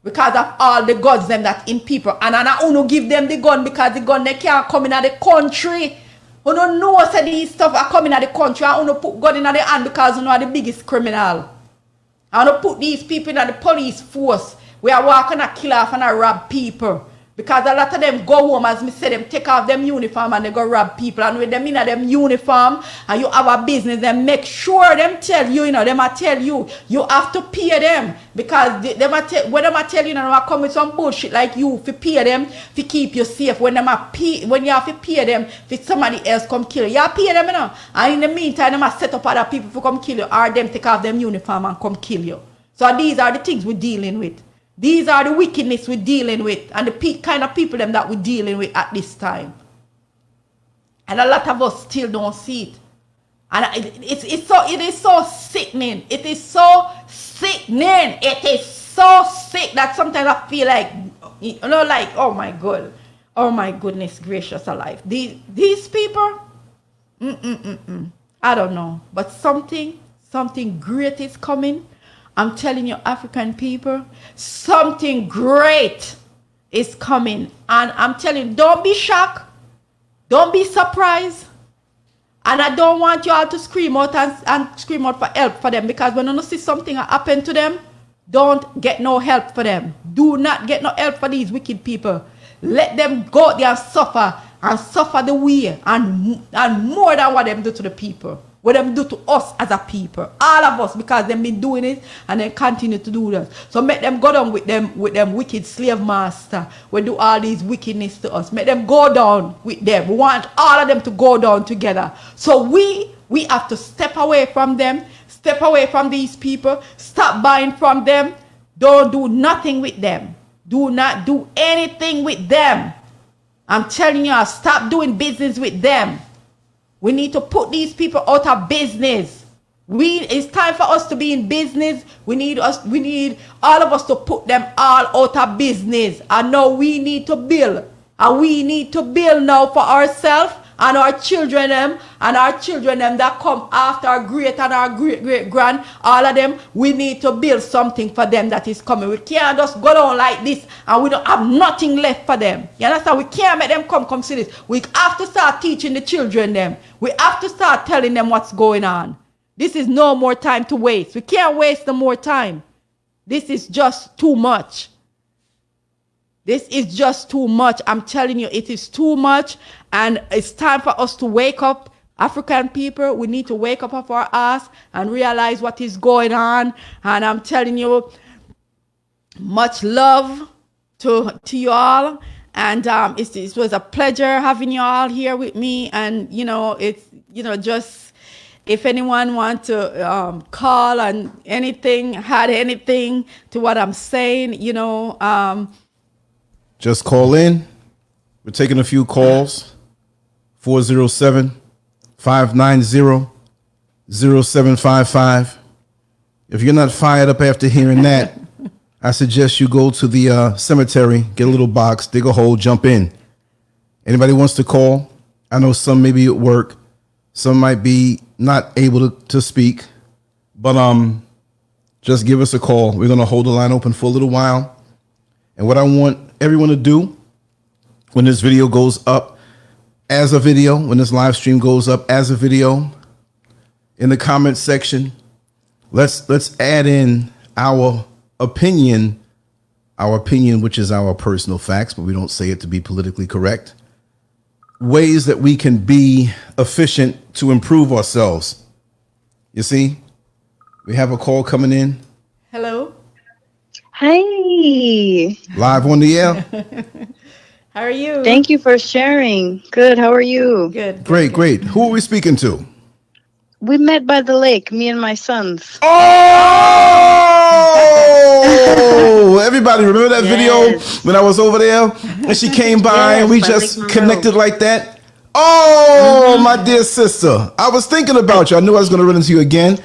because of all the guns them that in people. And I want to give them the gun because the gun they can't come in the country. You don't know say these stuff are coming in the country. I want to put gun in the hand because you know are the biggest criminal. I want to put these people in the police force. We are walking a kill off and a rob people. Because a lot of them go home, as me say, them take off them uniform and they go rob people. And with them in them uniform and you have a business, then make sure them tell you, them a tell you, you have to pay them. Because when them a tell you, they come with some bullshit like you, to pay them, to keep you safe. When you have to pay them, for somebody else come kill you. You pay them, And in the meantime, them a set up other people to come kill you, or them take off them uniform and come kill you. So these are the things we're dealing with. These are the wickedness we're dealing with and the kind of people them that we're dealing with at this time. And a lot of us still don't see it. And it is so sickening. It is so sickening. It is so sick that sometimes I feel like, like, oh my God. Oh my goodness gracious alive. These people, I don't know. But something great is coming. I'm telling you, African people, something great is coming. And I'm telling you, don't be shocked. Don't be surprised. And I don't want you all to scream out and scream out for help for them. Because when you see something happen to them, don't get no help for them. Do not get no help for these wicked people. Let them go out there and suffer the way and more than what them do to the people. What them do to us as a people, all of us, because them been doing it and they continue to do that. So make them go down with them wicked slave master. We do all these wickedness to us. Make them go down with them. We want all of them to go down together. So we have to step away from them, step away from these people, stop buying from them. Don't do nothing with them. Do not do anything with them. I'm telling you, stop doing business with them. We need to put these people out of business. It's time for us to be in business. We need all of us to put them all out of business. And now we need to build. And we need to build now for ourselves and our children them and our children them that come after our great and our great grand. All of them, we need to build something for them that is coming. We can't just go down like this and we don't have nothing left for them. You understand? We can't make them come see this. We have to start teaching the children them. We have to start telling them what's going on. This is no more time to waste. We can't waste no more time. This is just too much. This is just too much. I'm telling you, it is too much. And it's time for us to wake up. African people, we need to wake up off our ass and realize what is going on. And I'm telling you, much love to you all. And it was a pleasure having you all here with me. And, it's, just if anyone wants to call and had anything to what I'm saying, just call in. We're taking a few calls. 407-590-0755. If you're not fired up after hearing that, I suggest you go to the cemetery, get a little box, dig a hole, jump in. Anybody wants to call? I know some may be at work. Some might be not able to speak. But just give us a call. We're going to hold the line open for a little while. And what I want everyone to do when this video goes up as a video, when this live stream goes up as a video, in the comment section, let's add in our opinion, which is our personal facts, but we don't say it to be politically correct. ways that we can be efficient to improve ourselves. You see, we have a call coming in. Hello. Hey. Live on the air. How are you? Thank you for sharing. Good. How are you? Good. Great, great. Who are we speaking to? We met by the lake, me and my sons. Oh, everybody remember that video Yes. when I was over there and she came by Yes, and we by just Lake connected Monroe. like that? Oh, my dear sister. I was thinking about you. I knew I was going to run into you again.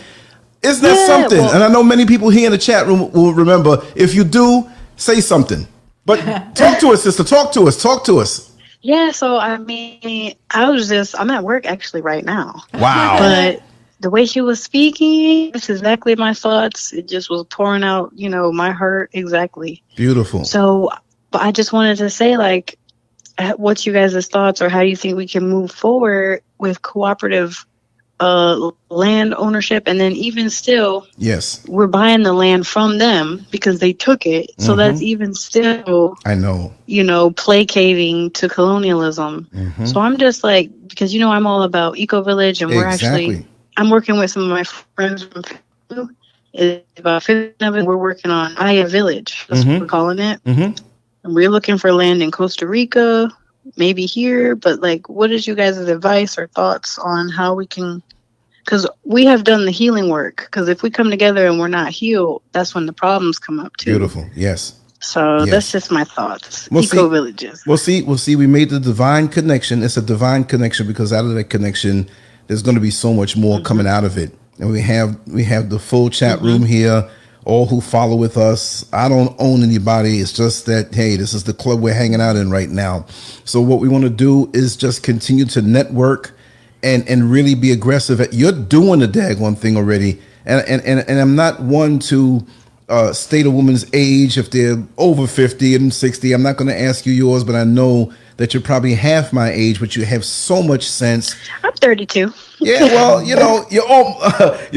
Isn't that Yeah, something? well- And I know many people here in the chat room will remember. If you do, say something. But talk to us, sister. Talk to us. Talk to us. Yeah, so I mean, I'm at work actually right now. Wow. But the way she was speaking, it's exactly my thoughts. It just was pouring out, my heart exactly. Beautiful. So, but I just wanted to say, like, what's you guys' thoughts, or how do you think we can move forward with cooperative land ownership? And then even still, Yes. we're buying the land from them because they took it. So that's even still, I know. placating to colonialism. So I'm just like, because I'm all about eco-village, and we're Exactly. I'm working with some of my friends from Peru. It's about 15 of it. We're working on Aya Village. That's what we're calling it. And we're looking for land in Costa Rica, maybe here. But like, what is you guys' advice or thoughts on how we can? Because we have done the healing work. Because if we come together and we're not healed, that's when the problems come up too. Beautiful. Yes. So Yes. that's just my thoughts. Well, see- Eco-villages. We'll see. We made the divine connection. It's a divine connection because out of that connection, there's going to be so much more coming out of it. And we have the full chat room here. All who follow with us. I don't own anybody. It's just that, hey, this is the club we're hanging out in right now. So what we want to do is just continue to network and really be aggressive. You're doing the daggone thing already. And I'm not one to state a woman's age if they're over 50 and 60. I'm not going to ask you yours, but I know that you're probably half my age, but you have so much sense. I'm 32. Yeah, well, you're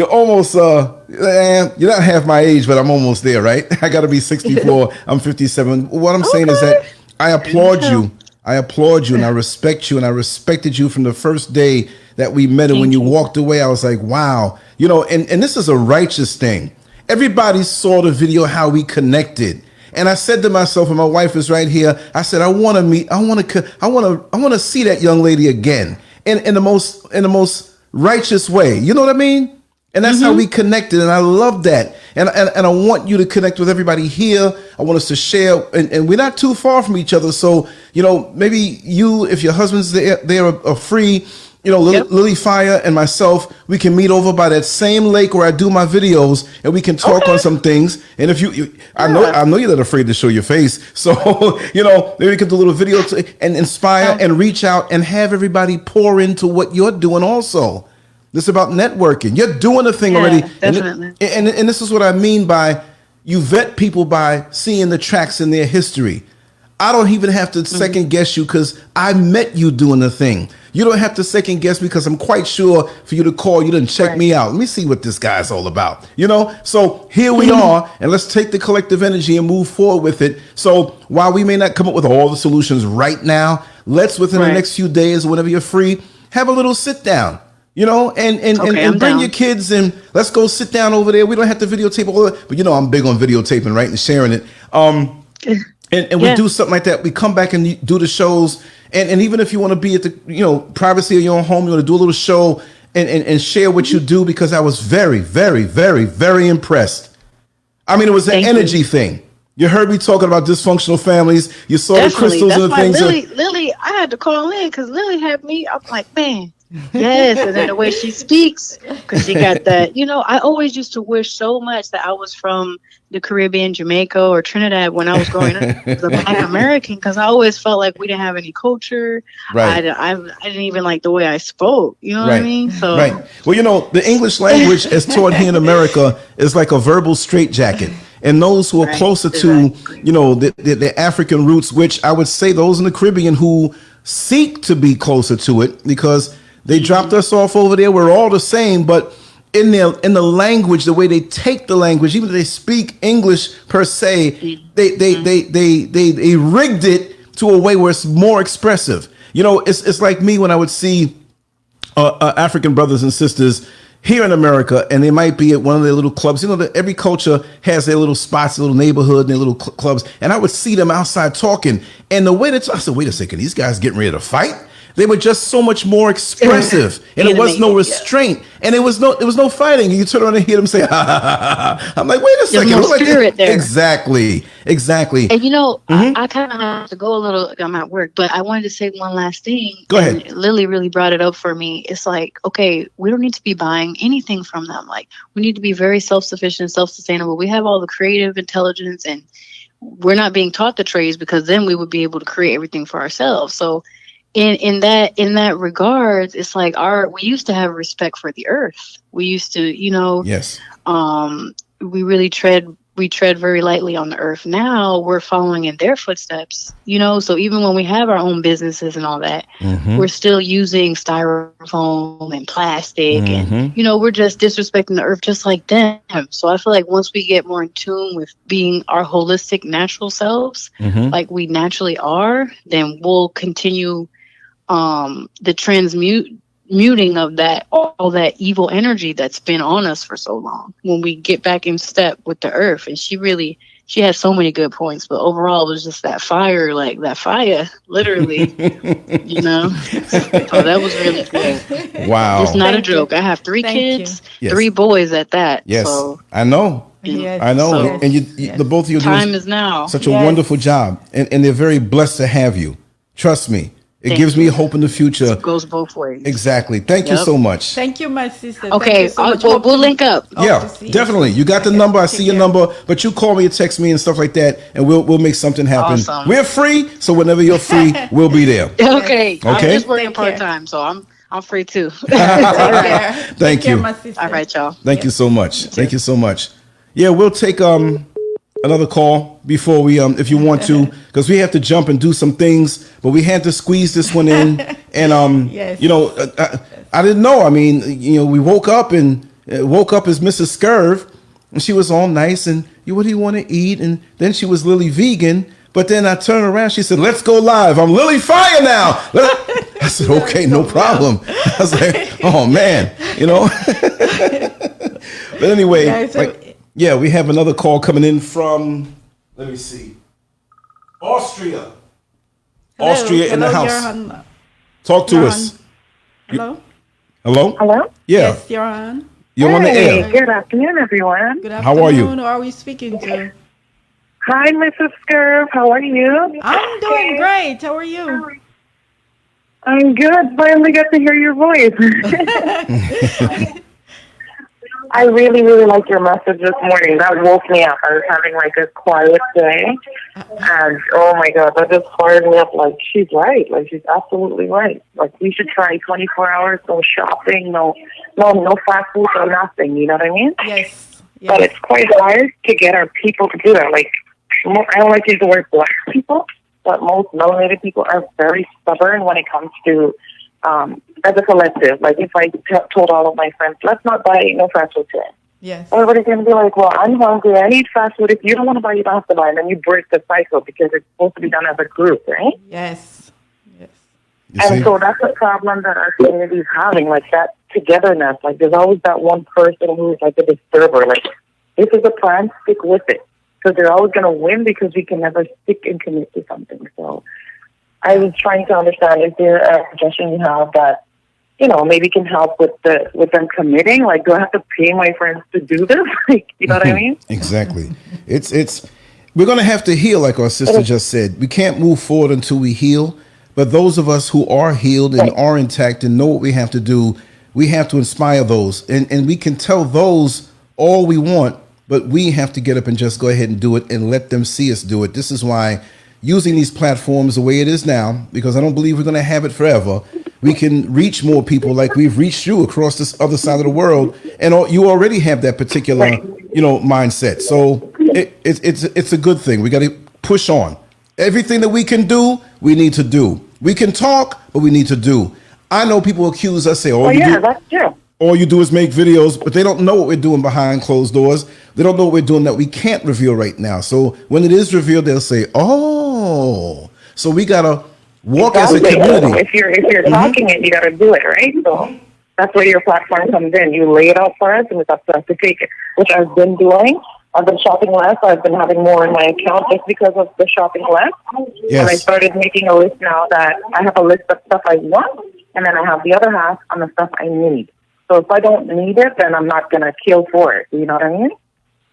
almost you're not half my age, but I'm almost there, right? I got to be 64. I'm 57. What I'm saying is that I applaud you. I applaud you and I respect you, and I respected you from the first day that we met. And when you walked away, I was like, wow, and this is a righteous thing. Everybody saw the video, how we connected. And I said to myself, and my wife is right here, I said, I want to see that young lady again in the most righteous way. You know what I mean? And that's how we connected. And I love that. And I want you to connect with everybody here. I want us to share, and we're not too far from each other. So, maybe you, if your husband's there are free, Lily Fire and myself, we can meet over by that same lake where I do my videos, and we can talk on some things. And if I know you're not afraid to show your face. So, maybe we can do a little video and inspire and reach out and have everybody pour into what you're doing also. This is about networking. You're doing a thing already. Definitely. And this is what I mean by you vet people by seeing the tracks in their history. I don't even have to second guess you because I met you doing the thing. You don't have to second guess because I'm quite sure for you to call, you didn't check me out. Let me see what this guy's all about. So here we are, and let's take the collective energy and move forward with it. So while we may not come up with all the solutions right now, let's within the next few days, whenever you're free, have a little sit down. And bring your kids and let's go sit down over there. We don't have to videotape all of it, but I'm big on videotaping, right, and sharing it. And we do something like that. We come back and do the shows, and even if you want to be at the privacy of your own home, you want to do a little show and share what you do, because I was very, very, very, very impressed. I mean, it was an energy thing. You heard me talking about dysfunctional families. You saw the crystals and the things. Lily, I had to call in because Lily had me. I'm like, man. Yes, and then the way she speaks, because she got that. I always used to wish so much that I was from the Caribbean, Jamaica, or Trinidad when I was growing up as a Black American, because I always felt like we didn't have any culture. Right. I didn't even like the way I spoke. You know what I mean? So Well, the English language as taught here in America is like a verbal straitjacket. And those who are closer to, the African roots, which I would say those in the Caribbean who seek to be closer to it, because they dropped us off over there. We're all the same, but in the language, the way they take the language, even if they speak English per se, they rigged it to a way where it's more expressive. You know, it's like me when I would see African brothers and sisters here in America, and they might be at one of their little clubs. You know, that every culture has their little spots, their little neighborhood, and their little clubs. And I would see them outside talking, and the way that I said, "Wait a second, these guys getting ready to fight?" They were just so much more expressive, and there was no restraint, and there was no fighting. You turn around and hear them say, "Ha ha ha ha." I'm like, "Wait a second, There's no spirit there." Exactly. And you know, I kind of have to go a little. I'm at work, but I wanted to say one last thing. Go ahead. And Lily really brought it up for me. It's like, okay, we don't need to be buying anything from them. Like, we need to be very self-sufficient, self-sustainable. We have all the creative intelligence, and we're not being taught the trades, because then we would be able to create everything for ourselves. So in that regards, it's like we used to have respect for the earth. We used to, you know, Yes. We tread very lightly on the earth. Now we're following in their footsteps, you know. So even when we have our own businesses and all that, we're still using styrofoam and plastic, and you know, we're just disrespecting the earth just like them. So I feel like once we get more in tune with being our holistic natural selves, like we naturally are, then we'll continue the muting of that, all that evil energy that's been on us for so long, when we get back in step with the earth. And she has so many good points, but overall it was just that fire, literally, you know. So that was really good. Wow. It's not a joke. I have 3 kids, Yes. 3 boys at that. Yes, So I know. Yes. I know. So- And the both of you time do is now. such a wonderful job, and they're very blessed to have you. Trust me. It Thank gives me you. hope in the future. It goes both ways. Exactly. Thank you Yep. so much. Thank you, my sister. Okay, Thank you so much. Hope we'll to- link up. hope Yeah, to see you. definitely. You got the number. I see your care. number, but you call me or text me and stuff like that, and we'll make something happen. Awesome. We're free, so whenever you're free, we'll be there. Okay. I'm Okay. just working Take care. part time, so I'm free too. Take care. Thank Take care, you. my sister. All right, y'all. Thank you so much. Thank you so much. Yeah, we'll take another call before we if you want to, because we have to jump and do some things, but we had to squeeze this one in. And Yes. you know, I didn't know. I mean, you know, we woke up as Mrs. SCURV, and she was all nice and what do you want to eat? And then she was Lily vegan. But then I turned around, she said, "Let's go live. I'm Lily Fire now." I said, "Okay, no problem." I was like, "Oh man," you know. But anyway, Yeah, so- yeah, we have another call coming in from, let me see, Austria. Hello. Austria in the Hello, house. Johan. Talk to Johan. us. Hello. Hello? Hello? Yeah, Yes, you're on. you're on the Hey, air. good afternoon, everyone. Good How are you? afternoon. Who are we speaking to? Hi, Mrs. Scurv. How are you? I'm doing great. How are you? I'm good. Finally got to hear your voice. I really, really liked your message this morning. That woke me up. I was having like a quiet day. And oh my God, that just fired me up. Like, she's right. Like, she's absolutely right. Like, we should try 24 hours, no shopping, no fast food, no nothing. You know what I mean? Yes. But Yes. it's quite hard to get our people to do that. Like, I don't like to use the word black people, but most melanated people are very stubborn when it comes to, as a collective. Like, if I told all of my friends, let's not buy no fast food today, Yes. everybody's going to be like, well, I'm hungry, I need fast food. If you don't want to buy, you don't have to buy. And then you break the cycle because it's supposed to be done as a group, right? Yes. Yes. You see? And so that's a problem that our community is having, like that togetherness. Like, there's always that one person who's like a disturber. Like, this is a plan, stick with it. Because they're always going to win because we can never stick and commit to something. So I was trying to understand, is there a suggestion you have that, you know, maybe can help with them committing? Like, do I have to pay my friends to do this? Like, you know what I mean? Exactly. It's we're gonna have to heal, like our sister just said. We can't move forward until we heal. But those of us who are healed and are intact and know what we have to do, we have to inspire those. And we can tell those all we want, but we have to get up and just go ahead and do it and let them see us do it. This is why using these platforms the way it is now, because I don't believe we're going to have it forever, we can reach more people like we've reached you across this other side of the world. And you already have that particular, you know, mindset. So it's a good thing. We got to push on. Everything that we can do, we need to do. We can talk, but we need to do. I know people accuse us, say, "Oh, Yeah, that's true. all you do is make videos," but they don't know what we're doing behind closed doors. They don't know what we're doing that we can't reveal right now. So when it is revealed, they'll say, "Oh." So we gotta walk as a Exactly. community. So if you're talking it, you got to do it, right? So that's where your platform comes in. You lay it out for us, and it's up to us to take it, which I've been doing. I've been shopping less. I've been having more in my account just because of the shopping less. Yes. And I started making a list now that I have a list of stuff I want, and then I have the other half on the stuff I need. So if I don't need it, then I'm not going to kill for it. You know what I mean?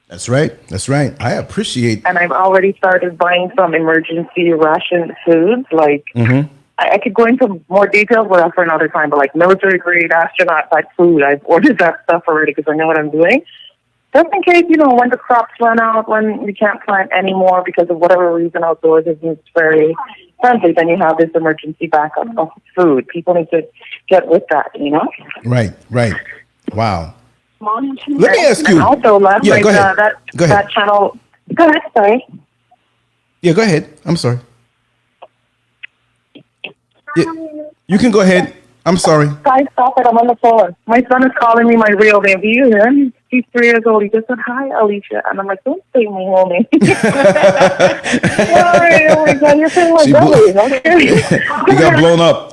That's right. That's right. I appreciate. And I've already started buying some emergency ration foods. Like, I could go into more details, but that's for another time. But like military grade astronaut type food, I've ordered that stuff already because I know what I'm doing. Just in case, you know, when the crops run out, when we can't plant anymore because of whatever reason outdoors isn't very friendly, then you have this emergency backup of food. People need to get with that, you know? Right, right. Wow. Let me ask you. And also, last night, go ahead. that channel. Go ahead, sorry. Yeah, go ahead. I'm sorry. Yeah, you can go ahead. I'm sorry. Guys, stop it. I'm on the phone. My son is calling me my real name. Do you hear him? He's 3 years old. He just said, "Hi, Alicia." And I'm like, "Don't say my whole name." Sorry. Oh, my God. You're saying my belly. Okay. You got blown up.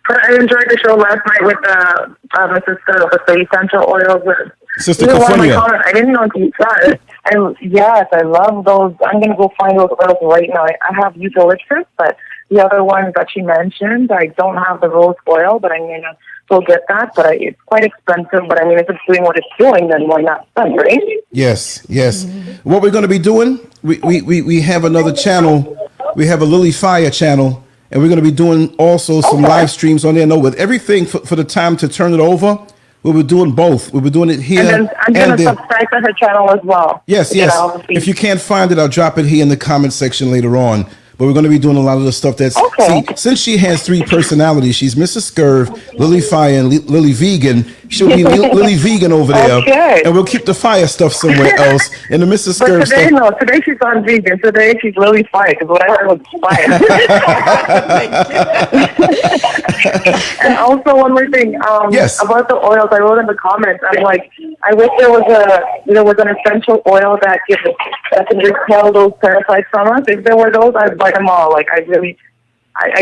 I enjoyed the show last night with Mrs. Scurv with the essential oils. Sister One of my California. comments, I didn't know if you saw it. And yes, I love those. I'm going to go find those oils right now. I have eucalyptus, but the other ones that she mentioned, I don't have the rose oil, but I'm going to go get that. But it's quite expensive. But I mean, if it's doing what it's doing, then why not spend, right? Yes, yes. What we're going to be doing, we have another channel. We have a Lily Fire channel, and we're going to be doing also some live streams on there. No, with everything for the time to turn it over. We were doing both. We were doing it here. And then I'm going to subscribe to her channel as well. Yes, yes. If you can't find it, I'll drop it here in the comment section later on. But we're going to be doing a lot of the stuff that's... Okay. See, since she has 3 personalities, she's Mrs. Scurv, Lily Fire, and Lily Vegan. She'll be Lily Vegan over there. Okay. And we'll keep the fire stuff somewhere else. And the Mrs. But Scurv today, stuff... no. Today she's on vegan. Today she's Lily Fire, because what I heard was fire. And also one more thing. Yes. About the oils, I wrote in the comments. I'm like, I wish there was an essential oil that can repel those parasites from us. If there were those, I'd buy them all. Like I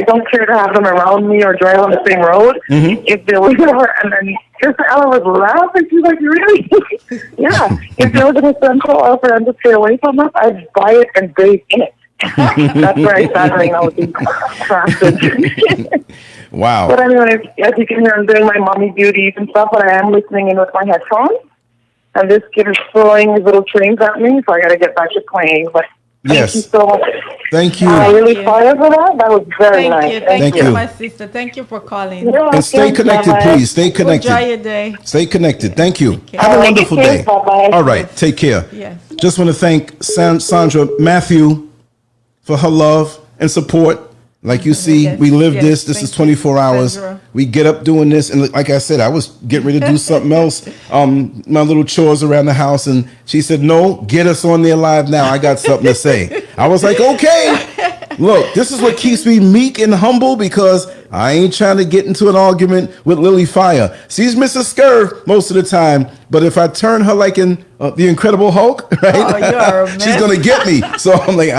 don't care to have them around me or drive on the same road. If there was and then Sister Ella was laughing. She's like, "Really?" Yeah. If there was an essential oil for them to stay away from us, I'd buy it and bathe in it. That's where I sat right now with these crafted. Wow. But anyway, as you can hear, I'm doing my mommy duties and stuff, but I am listening in with my headphones. And this kid is throwing these little trains at me, so I got to get back to playing. But thank you so much. Thank you. I really fire for that. That was very nice. Thank you, my sister. Thank you for calling. And stay connected, please. Stay connected. Enjoy your day. Stay connected. Thank you. Okay. Have a wonderful day. Bye-bye. All right. Take care. Yes. Just want to thank Sandra Matthew for her love and support. Like you see, Yes, we live yes, this. This is thank you, 24 hours. Sandra. We get up doing this. And like I said, I was getting ready to do something else. My little chores around the house. And she said, "No, get us on there live now. I got something to say." I was like, okay. Look, this is what keeps me meek and humble, because I ain't trying to get into an argument with Lily Fire. She's Mrs. Scurv most of the time, but if I turn her like in the Incredible Hulk, right? Oh, you are a mess. She's gonna get me. So I'm like,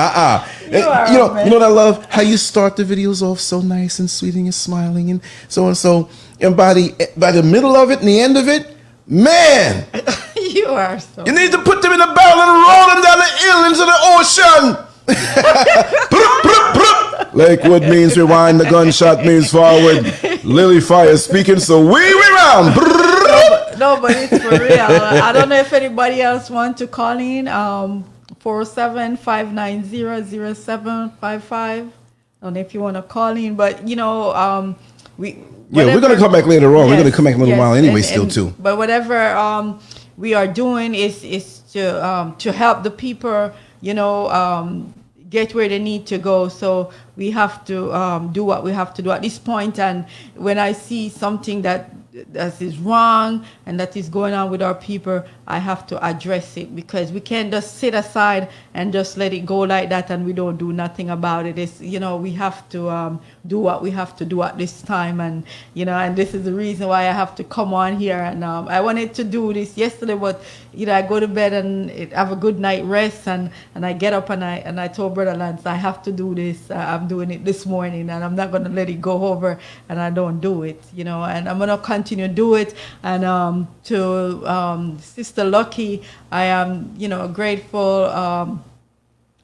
You know what I love? How you start the videos off so nice and sweet, and you're smiling and so and so, and by the middle of it and the end of it, man, You are so. you need to put them in a barrel and roll them down the hill into the ocean. Bloop, bloop, bloop. Lakewood means rewind, the gunshot means forward. Lily Fire speaking, so we round. No, but it's for real. I don't know if anybody else wants to call in. 475900755. I don't know if you want to call in, but you know, we're gonna come back later on. We're gonna come back in a little while anyway, too. But whatever we are doing is to help the people, you know, get where they need to go. So we have to do what we have to do at this point. And when I see something that that is wrong and that is going on with our people, I have to address it, because we can't just sit aside and just let it go like that and we don't do nothing about it. It's, we have to do what we have to do at this time, and and this is the reason why I have to come on here. And I wanted to do this yesterday, but I go to bed and have a good night rest, and I get up and I told Brother Lance I have to do this. I'm doing it this morning, and I'm not going to let it go over and I don't do it, and I'm going to continue to do it. And to Sister Lucky, I am grateful.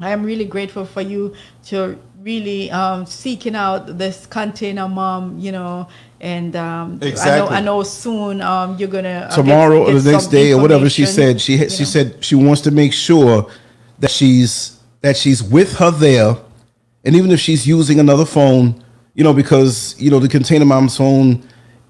I am really grateful for you to really seeking out this container mom, and exactly. I know soon you're gonna tomorrow or the next day or whatever she said. She said she wants to make sure that she's with her there, and even if she's using another phone, because the container mom's phone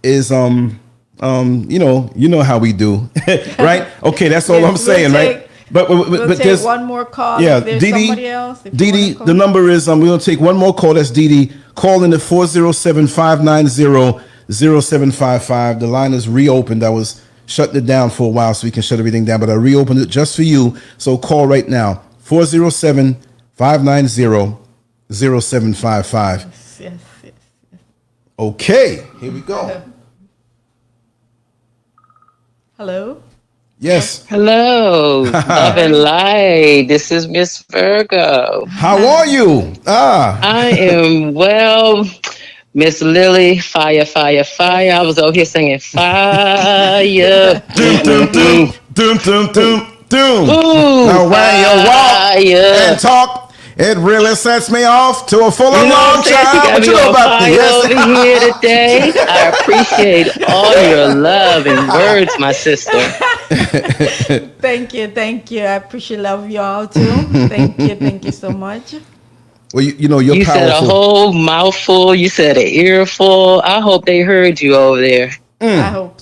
is you know how we do, right? Okay, that's all I'm saying, right? But we'll take there's one more call. Yeah, if there's Dee Dee, somebody else. Dee Dee, the number is we're gonna take one more call. That's Dee Dee. Call in at 407-590-0755. The line is reopened. I was shutting it down for a while so we can shut everything down, but I reopened it just for you. So call right now. 407-590-0755. Yes. Okay, here we go. Hello. Yes. Hello, love and light. This is Miss Virgo. How are you? I am well. Miss Lily, fire, fire, fire. I was over here singing fire. Doom, doom, doom, doom, doom, doom, doom. Ooh, Now when you walk fire. and talk, it really sets me off to a full alarm child. What you know about me? Over here today. I appreciate all your love and words, my sister. Thank you. I appreciate love y'all too. Thank you so much. Well, you're You powerful. said a whole mouthful. You said an earful. I hope they heard you over there. I hope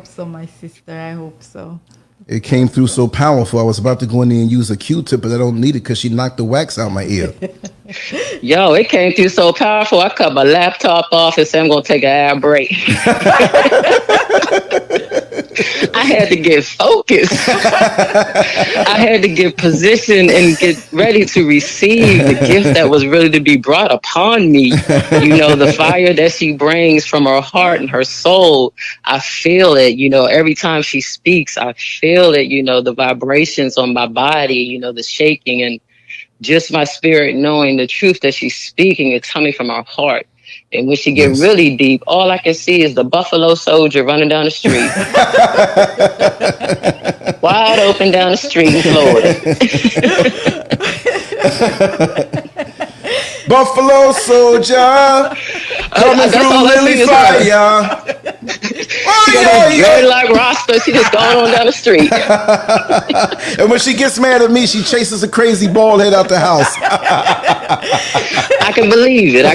so, my sister. I hope so. It came through so powerful. I was about to go in there and use a Q-tip, but I don't need it because she knocked the wax out my ear. Yo, it came through so powerful. I cut my laptop off and said I'm going to take an ad break. I had to get focused. I had to get positioned and get ready to receive the gift that was really to be brought upon me. The fire that she brings from her heart and her soul. I feel it, every time she speaks, I feel it, the vibrations on my body, the shaking, and just my spirit knowing the truth that she's speaking is coming from her heart. And when she get really deep, all I can see is the Buffalo Soldier running down the street. Wide open down the street in Florida. Buffalo Soldier coming through Lily Fire. Very like Rasta, she just going on down the street. And when she gets mad at me, she chases a crazy bald head out the house. I can believe it.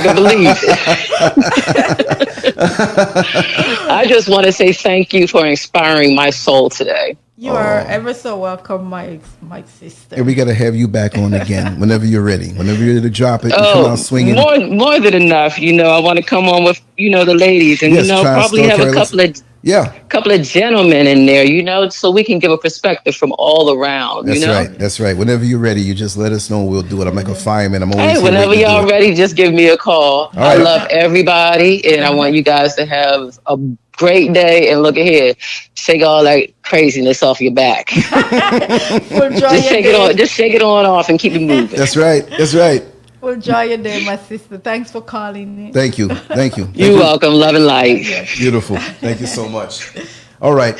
I just want to say thank you for inspiring my soul today. You are ever so welcome, my sister. And we got to have you back on again whenever you're ready. Whenever you're ready to drop it, you come out swinging. More than enough. I want to come on with the ladies, and probably have a couple of gentlemen in there, so we can give a perspective from all around. That's right. Whenever you're ready, you just let us know. We'll do it. I'm like a fireman. I'm always whenever y'all ready, just give me a call. I love everybody, and I want you guys to have a great day. And look at here, shake all that craziness off your back. Just shake it on off and keep it moving. That's right. Well, enjoy your day, my sister. Thanks for calling me. Thank you. You're welcome. Love and light. Beautiful. Thank you so much. All right.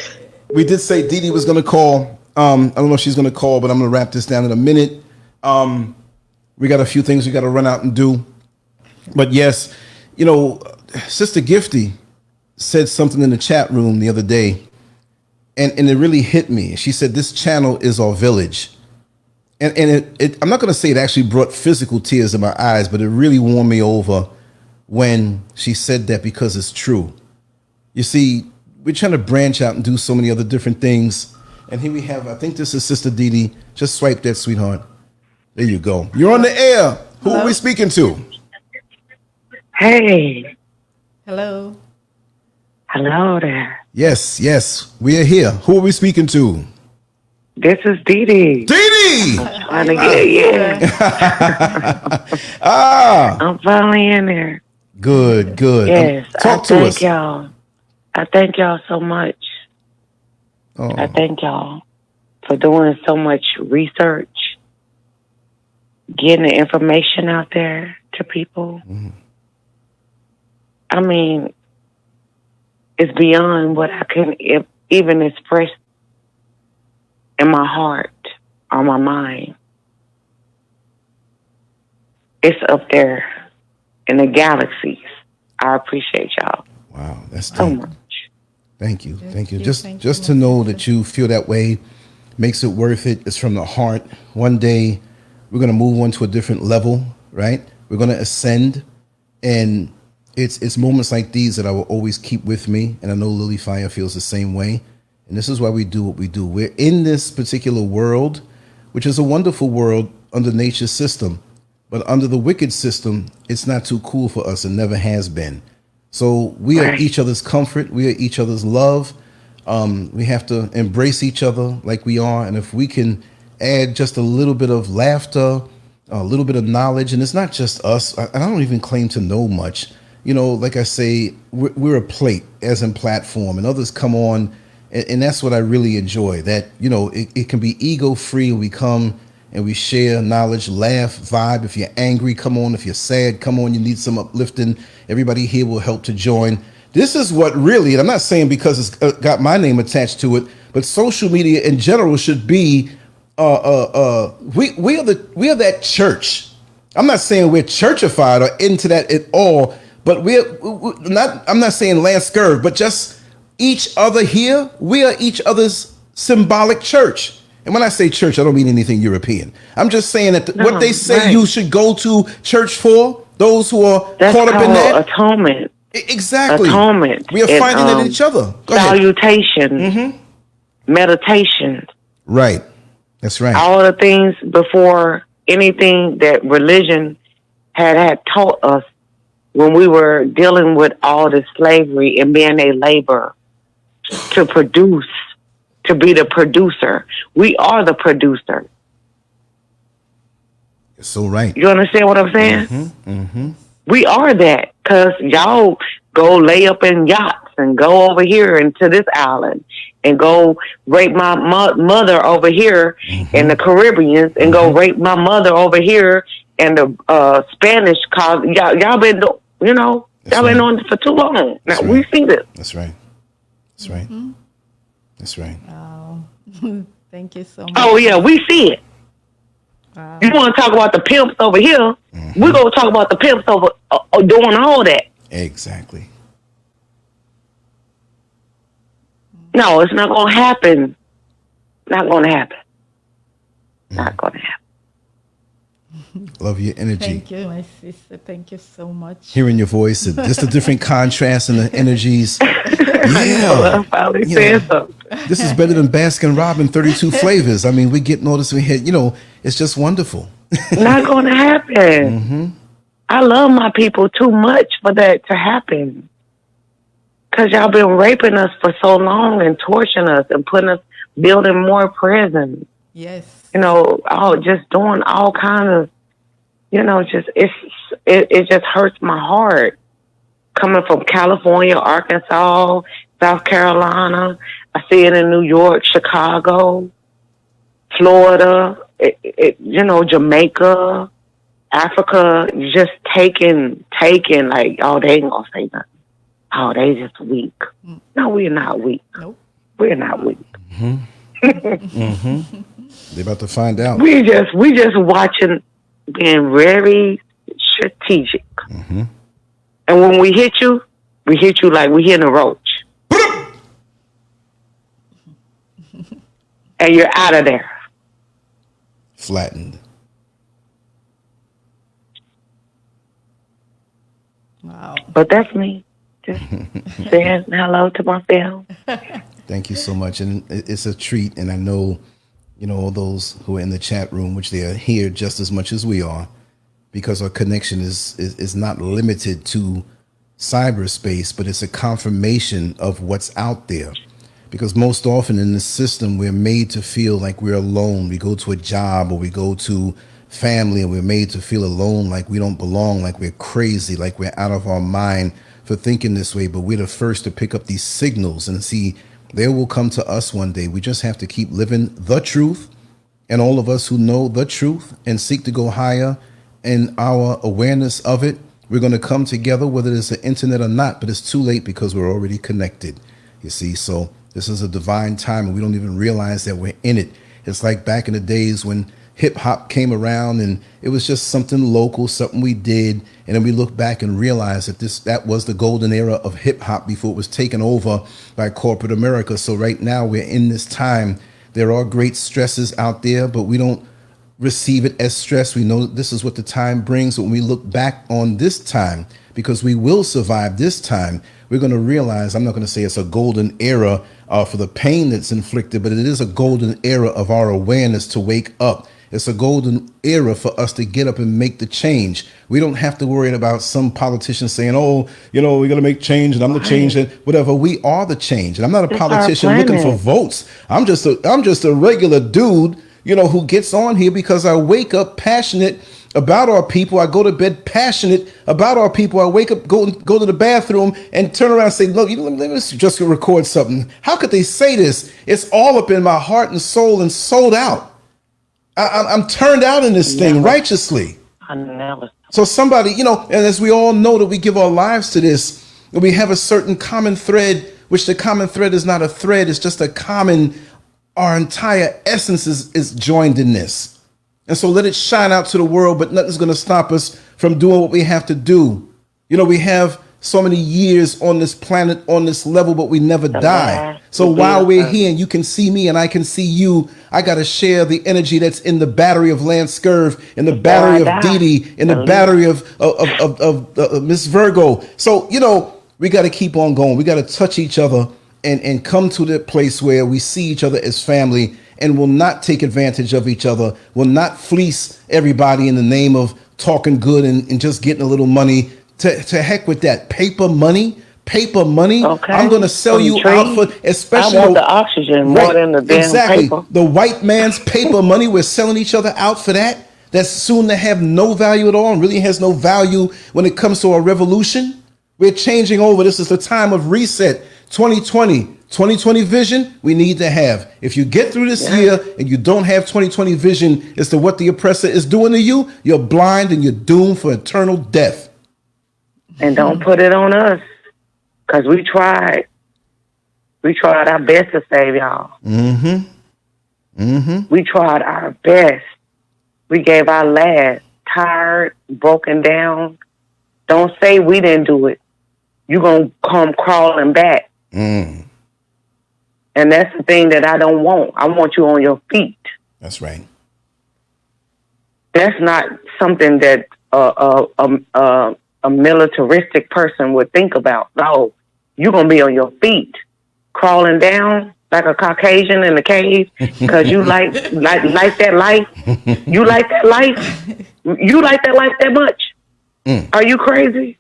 We did say Dee Dee was going to call. I don't know if she's going to call, but I'm going to wrap this down in a minute. We got a few things we got to run out and do. But yes, Sister Gifty said something in the chat room the other day, and it really hit me. She said, this channel is our village. And I'm not going to say it actually brought physical tears in my eyes, but it really won me over when she said that, because it's true. You see, we're trying to branch out and do so many other different things. And here we have, I think this is Sister Dee Dee. Just swipe that, sweetheart. There you go. You're on the air. Who are we speaking to? Hey. Hello. Hello there. Yes, we are here. Who are we speaking to? This is Dee Dee. Dee Dee! Trying to get I'm finally in there. Good. Yes. Talk to us. Y'all. I thank y'all so much. Oh. I thank y'all for doing so much research, getting the information out there to people. Mm-hmm. I mean, it's beyond what I can even express in my heart or my mind. It's up there in the galaxies. I appreciate y'all. Wow, that's so deep. much. Thank you. Just to know that you feel that way makes it worth it. It's from the heart. One day we're going to move on to a different level, right? We're going to ascend, and it's moments like these that I will always keep with me, and I know Lily Fire feels the same way. And this is why we do what we do. We're in this particular world, which is a wonderful world under nature's system, but under the wicked system, it's not too cool for us and never has been. So we are each other's comfort. We are each other's love. We have to embrace each other like we are. And if we can add just a little bit of laughter, a little bit of knowledge, and it's not just us. I don't even claim to know much. You know, like I say, we're a plate, as in platform, and others come on. And that's what I really enjoy, that, you know, it can be ego free. We come and we share knowledge, laugh, vibe. If you're angry, come on. If you're sad, come on. You need some uplifting. Everybody here will help to join. This is what really, and I'm not saying because it's got my name attached to it, but social media in general should be, we are that church. I'm not saying we're churchified or into that at all, but we're not, I'm not saying LANCESCURV, but just each other here, we are each other's symbolic church. And when I say church, I don't mean anything European. I'm just saying that what they say you should go to church for, those who are caught up in that. Atonement. Exactly. Atonement. We are finding it in each other. Salutation. Meditation. Right. That's right. All the things before anything that religion had taught us when we were dealing with all the slavery and being a laborer to produce, to be the producer. We are the producer. You're so right. You understand what I'm saying? We are that, because y'all go lay up in yachts and go over here into this island and go rape my mother over here in the Caribbean and go rape my mother over here in the Spanish cause. Y'all been, you know, y'all been on it for too long. Now we see this. That's right. That's right. That's right. Wow. Thank you so much. Oh yeah, we see it. Wow. You want to talk about the pimps over here? We're gonna talk about the pimps over doing all that. Exactly. No, it's not gonna happen. Not gonna happen. Not gonna happen. Love your energy. Thank you, my sister. Thank you so much. Hearing your voice, and just a different contrast in the energies. I finally said something. This is better than Baskin Robbins 32 flavors. I mean, we're getting all this. You know, it's just wonderful. Not going to happen. I love my people too much for that to happen. Because y'all been raping us for so long and torturing us and putting us, building more prisons. Yes. You know, just doing all kind of, you know, just, it just hurts my heart. Coming from California, Arkansas, South Carolina, I see it in New York, Chicago, Florida, you know, Jamaica, Africa, just taking, like, oh, they ain't gonna say nothing. Oh, they just weak. No, we're not weak. Nope. We're not weak. They're about to find out. We just watching, being very strategic. And when we hit you like we hitting a roach. And you're out of there. Flattened. Wow. But that's me. Just saying hello to my family. Thank you so much. And it's a treat. And I know, you know, all those who are in the chat room, which they are here just as much as we are, because our connection is not limited to cyberspace, but it's a confirmation of what's out there. Because most often in the system, we're made to feel like we're alone. We go to a job or we go to family and we're made to feel alone, like we don't belong, like we're crazy, like we're out of our mind for thinking this way. But we're the first to pick up these signals and see they will come to us one day. We just have to keep living the truth. And all of us who know the truth and seek to go higher in our awareness of it, we're going to come together, whether it's the internet or not. But it's too late because we're already connected, you see. So this is a divine time and we don't even realize that we're in it. It's like back in the days when hip hop came around and it was just something local, something we did. And then we look back and realize that that was the golden era of hip hop before it was taken over by corporate America. So right now we're in this time. There are great stresses out there, but we don't receive it as stress. We know that this is what the time brings. When we look back on this time, because we will survive this time, we're going to realize, I'm not going to say it's a golden era for the pain that's inflicted, but it is a golden era of our awareness to wake up. It's a golden era for us to get up and make the change. We don't have to worry about some politician saying, oh, we're going to make change and I'm the change and whatever. We are the change. And I'm not a politician looking for votes. I'm just a regular dude, who gets on here because I wake up passionate about our people. I go to bed passionate about our people. I wake up, go to the bathroom and turn around and say, look, let me just record something. How could they say this? It's all up in my heart and soul and sold out. I'm turned out in this thing righteously. I never. So somebody, and as we all know that we give our lives to this, we have a certain common thread, which the common thread is not a thread. It's just our entire essence is joined in this. And so let it shine out to the world, but nothing's going to stop us from doing what we have to do. We have so many years on this planet, on this level, but we never die. So while we're here and you can see me and I can see you, I got to share the energy that's in the battery of LANCESCURV, in the battery of Dee Dee, in the battery of Miss Virgo. So, we got to keep on going. We got to touch each other and come to that place where we see each other as family and will not take advantage of each other, will not fleece everybody in the name of talking good and just getting a little money. To heck with that. Paper money. Okay. I'm going to sell you out for, especially. I want the oxygen more than the damn paper. The white man's paper money. We're selling each other out for that. That's soon to have no value at all and really has no value when it comes to our revolution. We're changing over. This is the time of reset. 2020 vision we need to have. If you get through this year and you don't have 2020 vision as to what the oppressor is doing to you, you're blind and you're doomed for eternal death. And don't put it on us, because we tried. We tried our best to save y'all. We tried our best. We gave our last. Tired, broken down. Don't say we didn't do it. You're going to come crawling back. And that's the thing that I don't want. I want you on your feet. That's right. That's not something that a militaristic person would think about. No, you're going to be on your feet, crawling down like a Caucasian in a cave because you like that life. You like that life. You like that life that much. Are you crazy?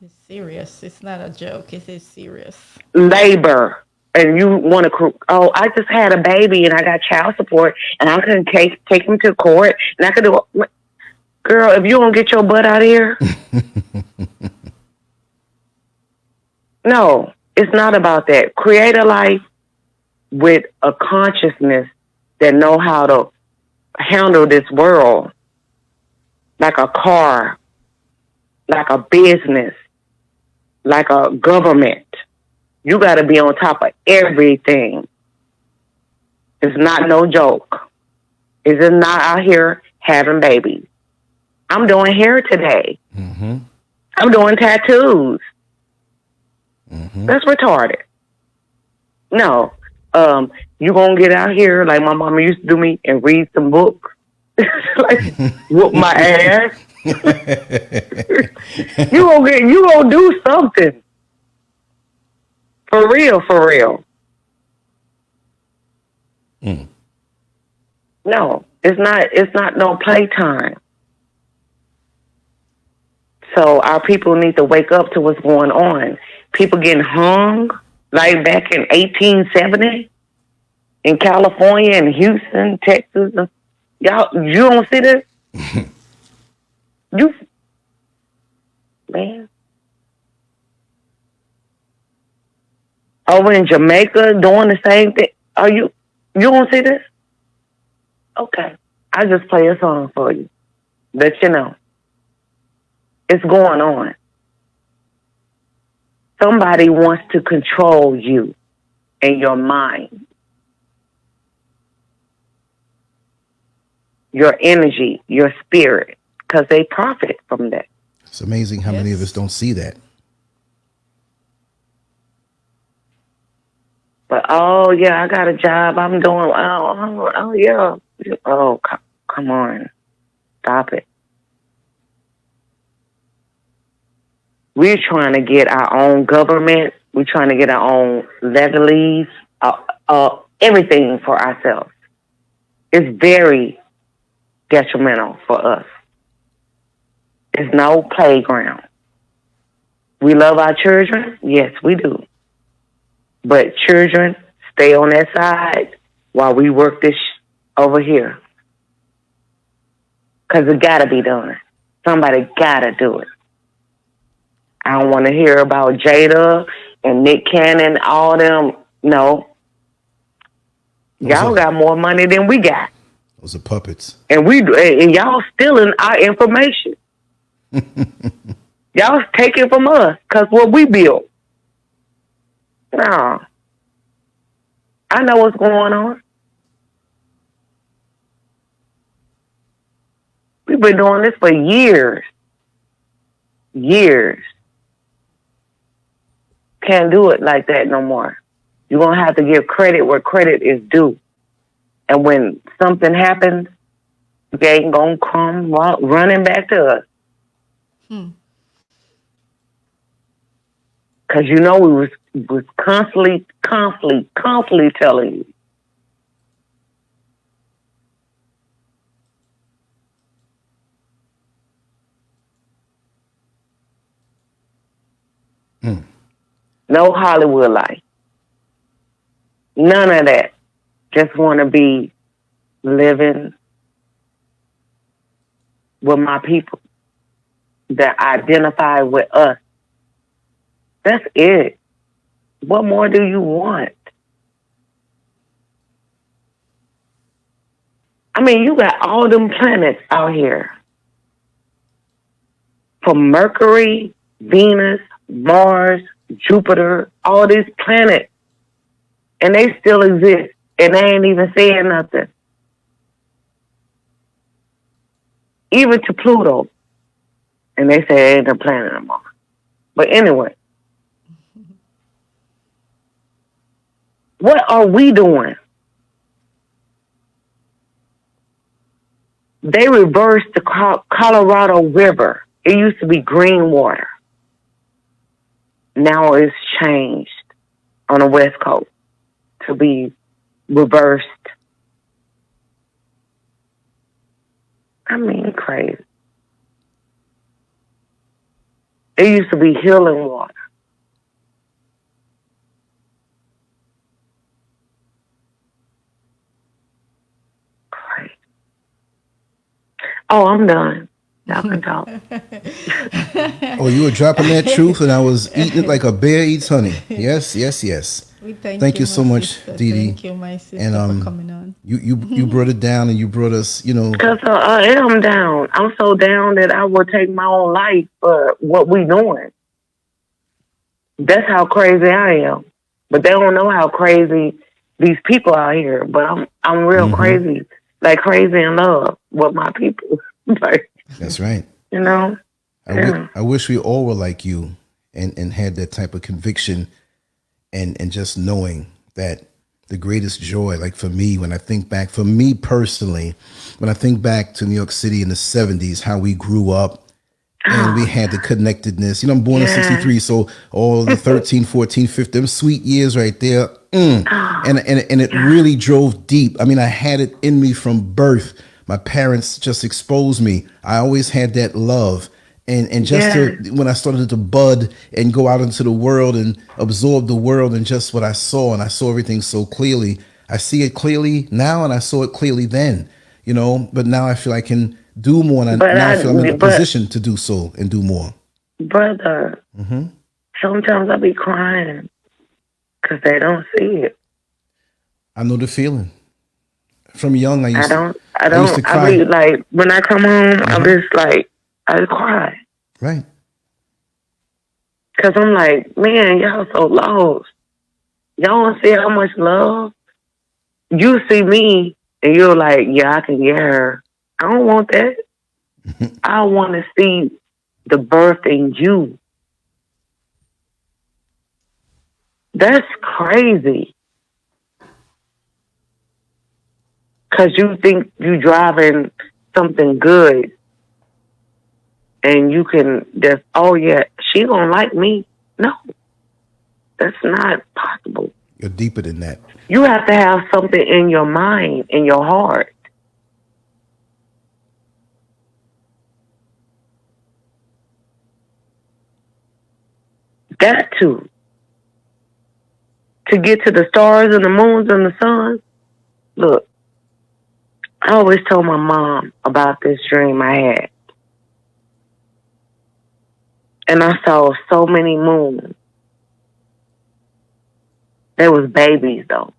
It's serious. It's not a joke. It is serious. Labor. And you want to, I just had a baby and I got child support and I couldn't take him to court and I could do it. Girl, if you don't get your butt out of here. No, it's not about that. Create a life with a consciousness that know how to handle this world like a car, like a business, like a government. You got to be on top of everything. It's not no joke. It's just not out here having babies. I'm doing hair today. I'm doing tattoos. That's retarded. No. You gonna get out here like my mama used to do me and read some books. Like whoop my ass. you gonna do something. For real. No, it's not no playtime. So our people need to wake up to what's going on. People getting hung like back in 1870 in California and Houston, Texas. Y'all, you don't see this? You, man. Over in Jamaica doing the same thing. You don't see this? Okay. I just play a song for you. Let you know. It's going on. Somebody wants to control you and your mind, your energy, your spirit, because they profit from that. It's amazing how many of us don't see that. But, oh, yeah, I got a job. I'm doing, oh yeah. Oh, come on. Stop it. We're trying to get our own government. We're trying to get our own legalese, everything for ourselves. It's very detrimental for us. It's no playground. We love our children. Yes, we do. But children, stay on that side while we work this over here. Because it got to be done. Somebody got to do it. I don't want to hear about Jada and Nick Cannon, all them. No. Y'all got more money than we got. Those are puppets. And y'all stealing our information. Y'all taking from us because what we built. No. I know what's going on. We've been doing this for years. Years. Can't do it like that no more. You're going to have to give credit where credit is due. And when something happens, they ain't going to come running back to us. Because you know we was constantly telling you. No Hollywood life. None of that. Just want to be living with my people that identify with us. That's it. What more do you want? I mean, you got all them planets out here. From Mercury, Venus, Mars, Jupiter, all these planets. And they still exist. And they ain't even saying nothing. Even to Pluto. And they say it ain't a planet anymore. But anyway. What are we doing? They reversed the Colorado River. It used to be green water. Now it's changed on the West Coast to be reversed. I mean, crazy. It used to be healing water. Crazy. Oh, I'm done. Y'all can talk. Oh, you were dropping that truth, and I was eating it like a bear eats honey. Yes, yes, yes. Thank you so much, Dee Dee. Thank you, my sister, and for coming on. You brought it down, and you brought us, Because I am down. I'm so down that I will take my own life for what we doing. That's how crazy I am. But they don't know how crazy these people out here. But I'm real crazy, like crazy in love with my people. Like, that's right. I wish we all were like you and had that type of conviction and just knowing that the greatest joy, like for me, when I think back, for me personally, when I think back to New York City in the 70s, how we grew up and we had the connectedness. I'm born in 63, so all the 13, 14, 15, them sweet years right there. And it really drove deep. I mean, I had it in me from birth. My parents just exposed me. I always had that love. And just when I started to bud and go out into the world and absorb the world and just what I saw, and I saw everything so clearly. I see it clearly now, and I saw it clearly then, you know, but now I feel I can do more, and now I feel I'm in a position to do so and do more. Brother, sometimes I be crying because they don't see it. I know the feeling. From young, I used to cry. I be like, when I come home, I just like, I just cry. Right. Because I'm like, man, y'all so lost. Y'all don't see how much love. You see me, and you're like, yeah, I can get her. I don't want that. I want to see the birth in you. That's crazy. Because you think you driving something good, and you can just, oh yeah, she gonna like me. No, that's not possible. You're deeper than that. You have to have something in your mind, in your heart. Got to get to the stars and the moons and the sun. Look, I always told my mom about this dream I had. And I saw so many moons. There was babies, though.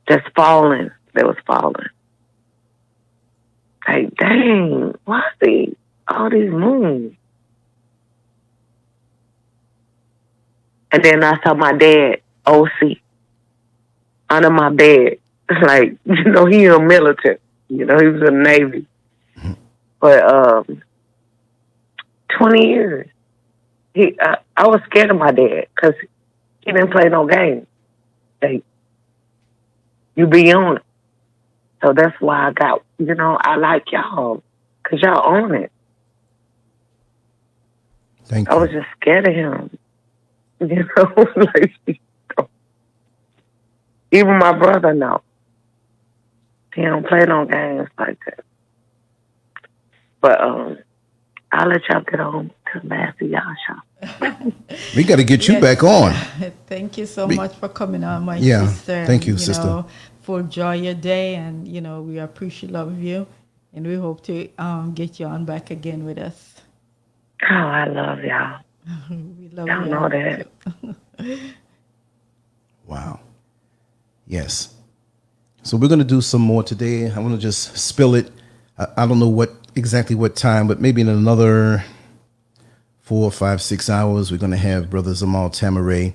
Just falling. They was falling. Like, dang, why see all these moons? And then I saw my dad, OC, under my bed. Like, you know, he a militant. You know, he was in the Navy. But 20 years. I was scared of my dad because he didn't play no games. Like, you be on it. So that's why I got, you know, I like y'all because y'all own it. Thank you. I was just scared of him. You know, like, even my brother knows. He don't play no games like that. But I'll let y'all get on to the last of y'all show. We got to get you back on. Thank you so much for coming on, my Yeah, sister. thank you, And, sister. know, for enjoy your day, and you know we appreciate love you, and we hope to get you on back again with us. Oh, I love y'all. We love Y'all you. know that. Wow. Yes. So we're going to do some more today. I want to just spill it. I don't know exactly what time, but maybe in another 4, 5, 6 hours, we're going to have Brother Zamal Tamaray.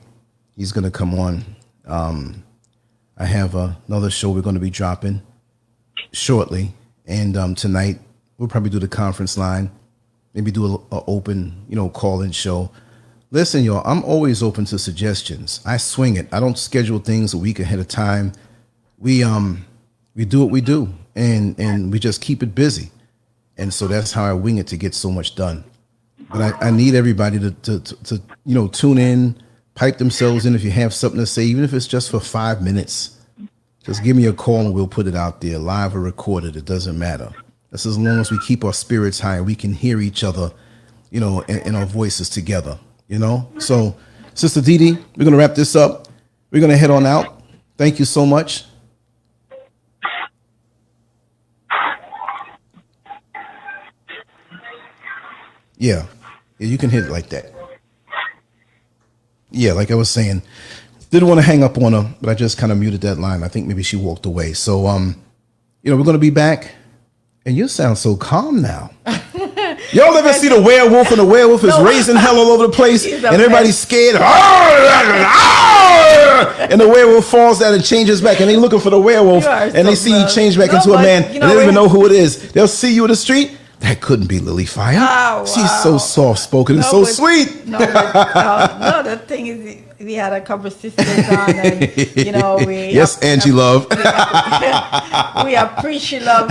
He's going to come on. I have another show we're going to be dropping shortly. And tonight, we'll probably do the conference line. Maybe do a open, call-in show. Listen, y'all, I'm always open to suggestions. I swing it. I don't schedule things a week ahead of time. We do what we do, and we just keep it busy. And so that's how I wing it to get so much done. But I need everybody to tune in, pipe themselves in if you have something to say, even if it's just for 5 minutes. Just give me a call and we'll put it out there, live or recorded. It doesn't matter. That's as long as we keep our spirits high and we can hear each other, and our voices together, So, Sister Dee Dee, we're going to wrap this up. We're going to head on out. Thank you so much. Yeah, you can hit it like that. Yeah, like I was saying, didn't want to hang up on her, but I just kind of muted that line. I think maybe she walked away. So, we're going to be back. And you sound so calm now. Y'all ever see the werewolf, and the werewolf is raising hell all over the place, and everybody's scared. And the werewolf falls down and changes back, and they looking for the werewolf, and they see you change back into a man, and they don't even know who it is. They'll see you in the street. That couldn't be Lily Fire. Oh, wow. She's so soft-spoken and so sweet. The thing is, we had a couple of sisters on, and we yes, Angie Love. we appreciate them.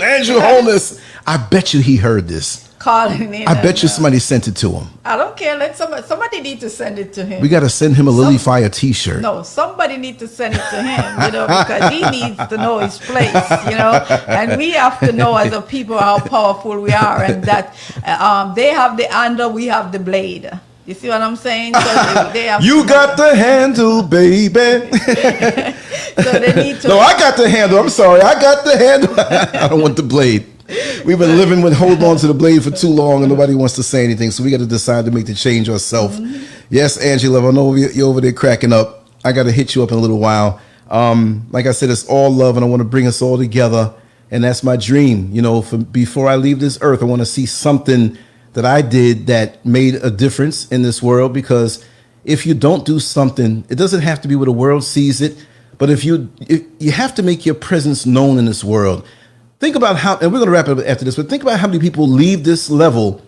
Andrew Holness. I bet you he heard this. calling in. I bet you somebody sent it to him. I don't care. Let somebody need to send it to him. We got to send him a Lily Fire T-shirt. No, somebody need to send it to him, you know, because he needs to know his place, you know, and we have to know as a people how powerful we are, and that they have the handle, we have the blade. You see what I'm saying? So they have You got the handle, baby. So they need to. No, I got the handle. I'm sorry. I got the handle. I don't want the blade. We've been living with holding on to the blade for too long, and nobody wants to say anything. So we got to decide to make the change ourselves. Yes, Angela, I know you're over there cracking up. I got to hit you up in a little while. Like I said, it's all love, and I want to bring us all together. And that's my dream. You know, before I leave this earth, I want to see something that I did that made a difference in this world. Because if you don't do something, it doesn't have to be where the world sees it. But if you have to make your presence known in this world. Think about how, and we're going to wrap it up after this, but think about how many people leave this level.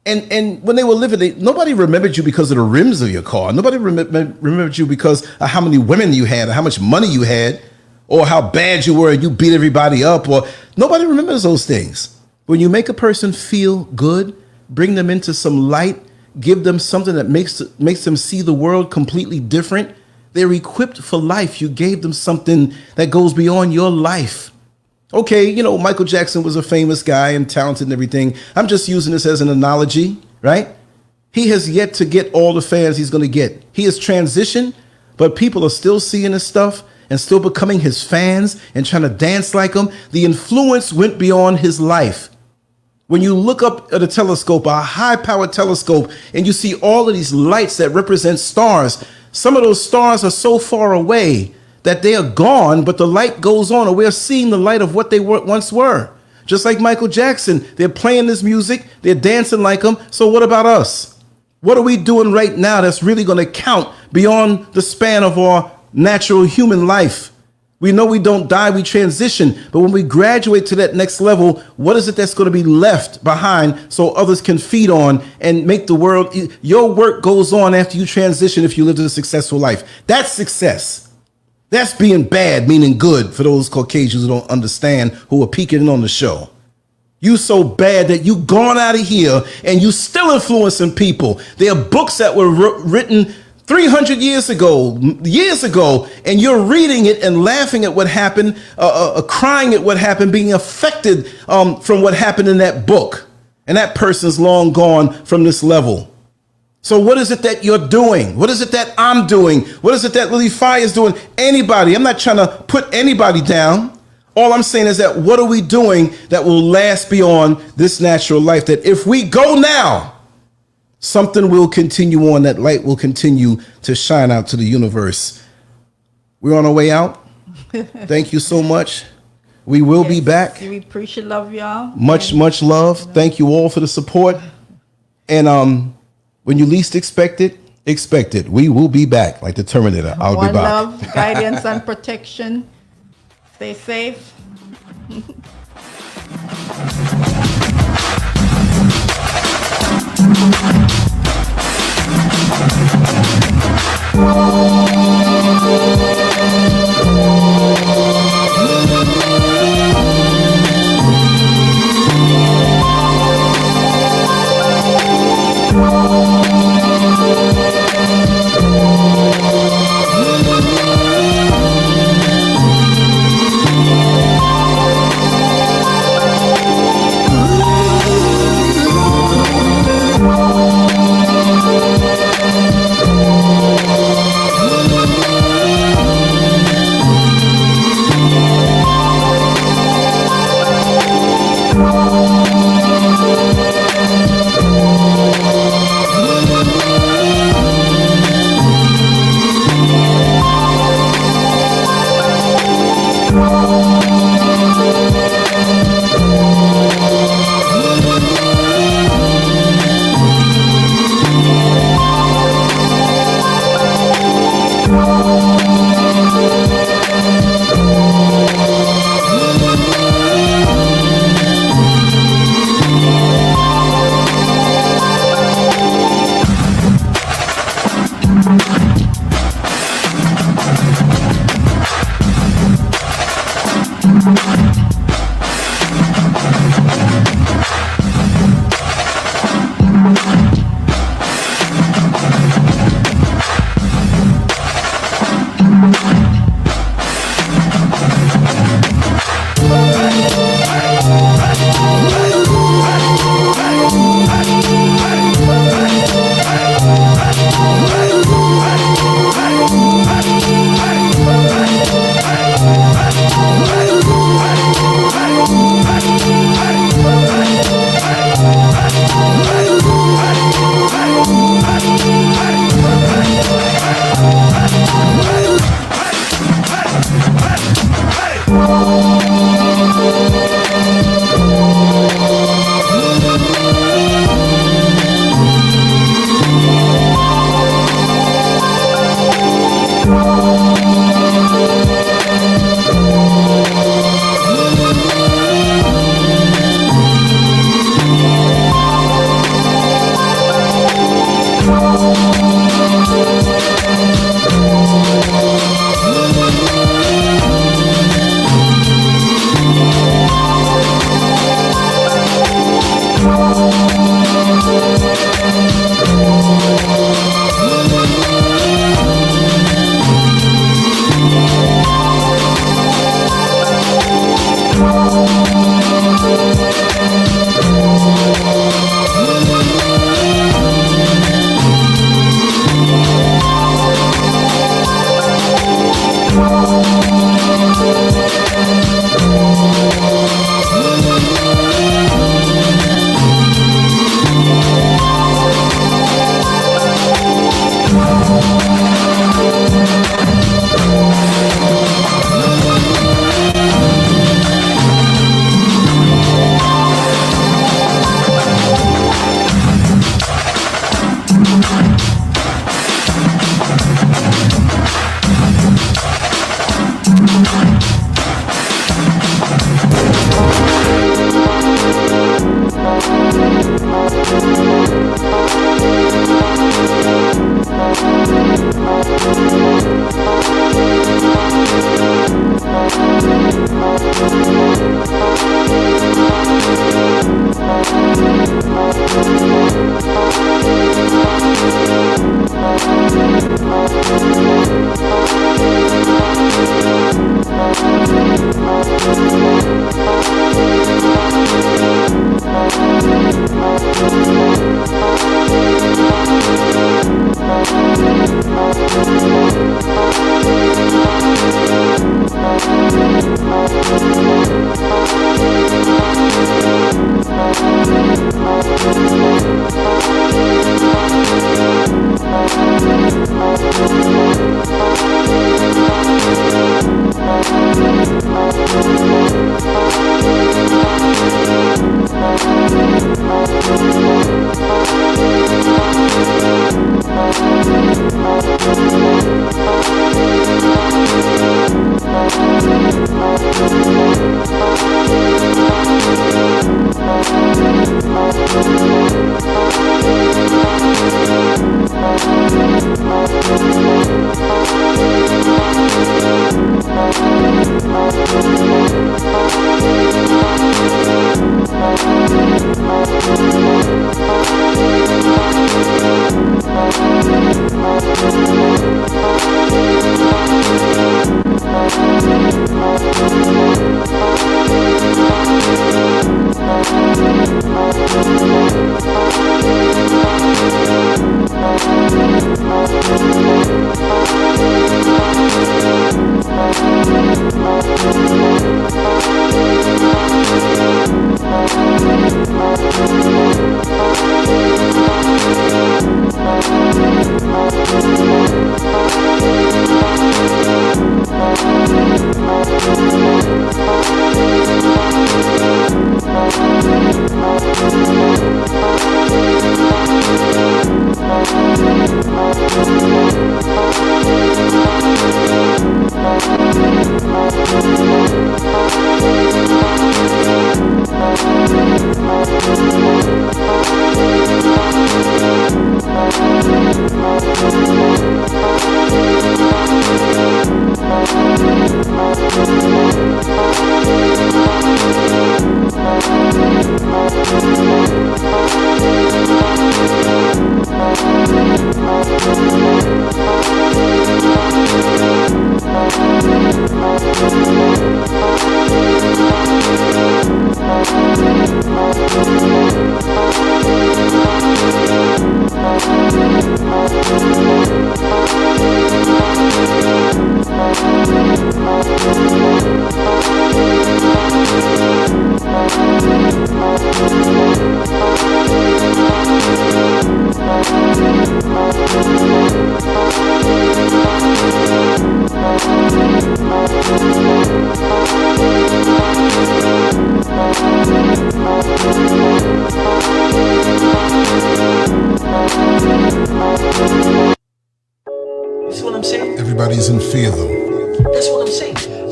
And when they were living, nobody remembered you because of the rims of your car. Nobody remembered you because of how many women you had, or how much money you had, or how bad you were and you beat everybody up. Or nobody remembers those things. When you make a person feel good, bring them into some light, give them something that makes them see the world completely different, they're equipped for life. You gave them something that goes beyond your life. Okay, you know, Michael Jackson was a famous guy and talented and everything. I'm just using this as an analogy, right? He has yet to get all the fans he's going to get. He has transitioned, but people are still seeing his stuff and still becoming his fans and trying to dance like him. The influence went beyond his life. When you look up at a telescope, a high-powered telescope, and you see all of these lights that represent stars, some of those stars are so far away that they are gone, but the light goes on, and we're seeing the light of what they once were. Just like Michael Jackson, they're playing this music, they're dancing like him. So what about us? What are we doing right now that's really going to count beyond the span of our natural human life? We know we don't die, we transition. But when we graduate to that next level, what is it that's going to be left behind so others can feed on and make the world? Your work goes on after you transition if you live a successful life. That's success. That's being bad, meaning good, for those Caucasians who don't understand, who are peeking in on the show. You so bad that you gone out of here and you still influencing people. There are books that were written 300 years ago, and you're reading it and laughing at what happened, crying at what happened, being affected from what happened in that book. And that person's long gone from this level. So what is it that you're doing? What is it that I'm doing? What is it that Lily Fire is doing? Anybody. I'm not trying to put anybody down. All I'm saying is that what are we doing that will last beyond this natural life? That if we go now, something will continue on. That light will continue to shine out to the universe. We're on our way out. Thank you so much. We will be back. We appreciate love, y'all. Much love. Thank you all for the support. And when you least expect it, we will be back like the Terminator. I'll be back. Love, guidance, and protection. Stay safe.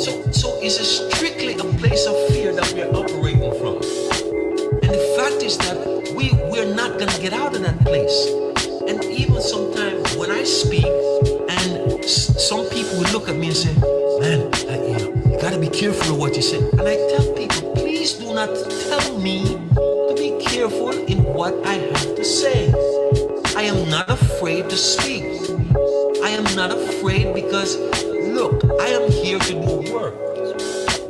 So it's strictly a place of fear that we're operating from. And the fact is that we're not gonna get out of that place. And even sometimes when I speak, and some people will look at me and say, "Man, you gotta be careful of what you say." And I tell people, please do not tell me to be careful in what I have to say. I am not afraid to speak. I am not afraid because, look, I am here to do work.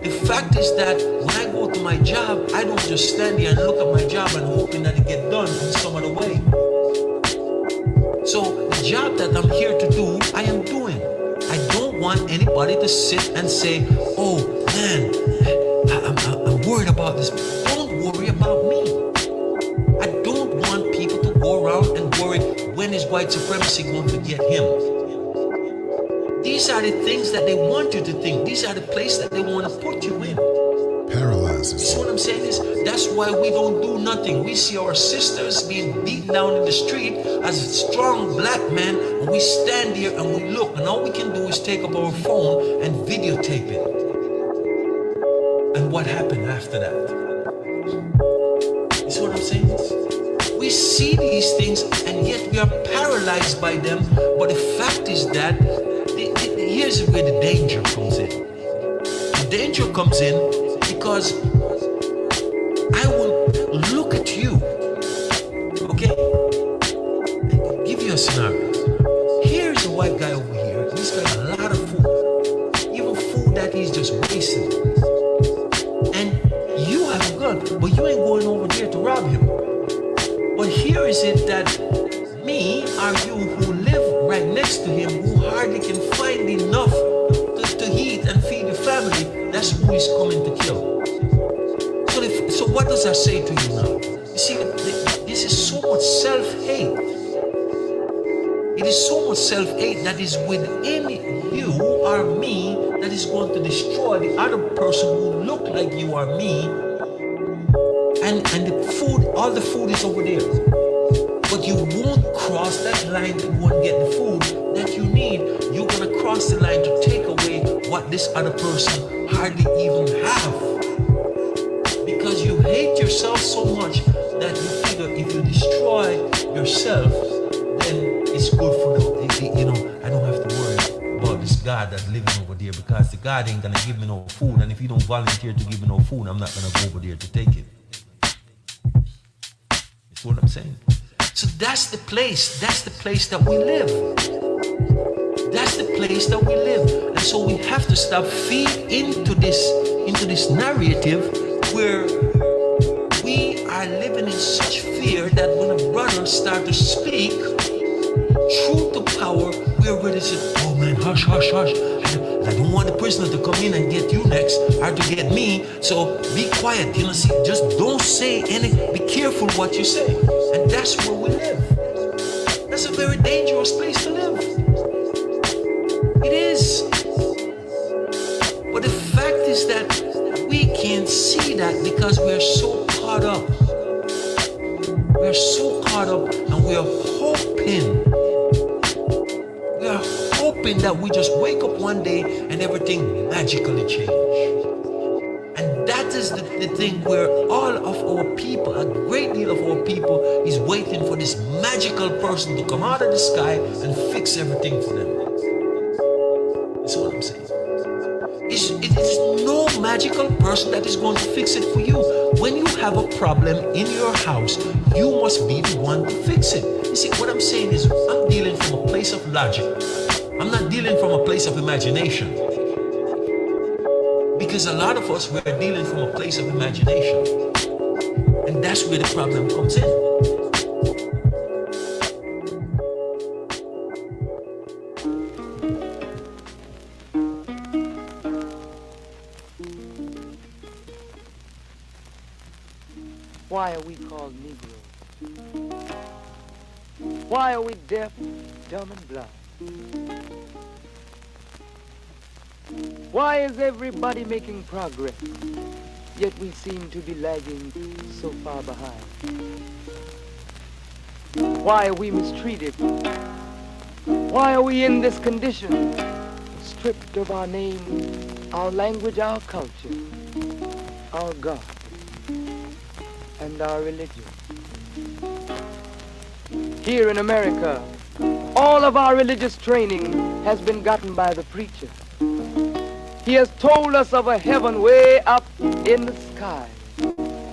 The fact is that when I go to my job, I don't just stand here and look at my job and hoping that it get done in some other way. So the job that I'm here to do, I am doing. I don't want anybody to sit and say, "Oh man, I'm worried about this." Don't worry about me. I don't want people to go around and worry, when is white supremacy going to get him? These are the things that they want you to think. These are the places that they want to put you in. Paralyzes. You see what I'm saying is, that's why we don't do nothing. We see our sisters being beaten down in the street as strong black men, and we stand here and we look, and all we can do is take up our phone and videotape it. And what happened after that? You see what I'm saying is, we see these things and yet we are paralyzed by them. But the fact is that here's where the danger comes in. The danger comes in because I will look at you, okay? I'll give you a scenario. Here's a white guy over here. He's got a lot of food, even food that he's just wasting. And you have a gun, but you ain't going over there to rob him. But here is it that me or you who live right next to him, who hardly can find enough to eat and feed the family, that's who he's coming to kill. So what does that say to you now? You see, this is so much self-hate. It is so much self-hate that is within you or me that is going to destroy the other person who look like you or me. And the food, all the food is over there. But you won't cross that line to go and get the food that you need. You're gonna cross the line to take away what this other person hardly even have. Because you hate yourself so much that you figure if you destroy yourself, then it's good for I don't have to worry about this God that's living over there, because the God ain't gonna give me no food, and if you don't volunteer to give me no food, I'm not gonna go over there to take it. You see what I'm saying? So that's the place that we live. That's the place that we live. And so we have to stop feeding into this narrative where we are living in such fear that when a brother starts to speak truth to power, we're ready to say, "Oh man, hush, hush, hush. I don't want the prisoner to come in and get you next or to get me. So be quiet, see, just don't say anything. Be careful what you say." And that's where we live. That's a very dangerous place to live. It is. But the fact is that we can't see that because we're so caught up. We're so caught up and we're hoping. We are hoping that we just wake up one day and everything magically change. And that is the thing where all of our people, a great deal of our people, is waiting for this magical person to come out of the sky and fix everything for them. That's what I'm saying. It is no magical person that is going to fix it for you. When you have a problem in your house, you must be the one to fix it. You see, what I'm saying is, I'm dealing from a place of logic. I'm not dealing from a place of imagination. Because a lot of us, we're dealing from a place of imagination. And that's where the problem comes in. Why are we called Negroes? Why are we deaf, dumb, and blind? Why is everybody making progress, yet we seem to be lagging so far behind? Why are we mistreated? Why are we in this condition, stripped of our name, our language, our culture, our God, and our religion. Here in America, all of our religious training has been gotten by the preacher. He has told us of a heaven way up in the sky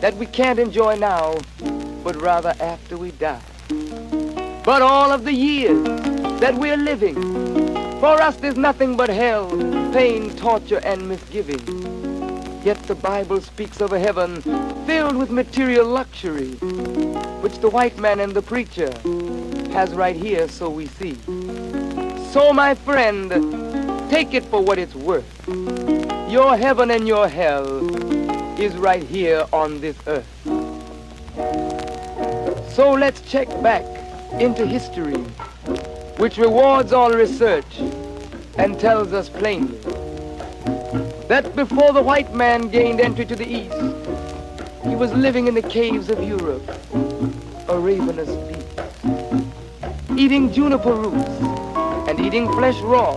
that we can't enjoy now, but rather after we die. But all of the years that we're living, for us there's nothing but hell, pain, torture, and misgiving. Yet the Bible speaks of a heaven filled with material luxury, which the white man and the preacher has right here, so we see. So my friend, take it for what it's worth. Your heaven and your hell is right here on this earth. So let's check back into history, which rewards all research and tells us plainly that before the white man gained entry to the East, he was living in the caves of Europe, a ravenous beast, eating juniper roots and eating flesh raw,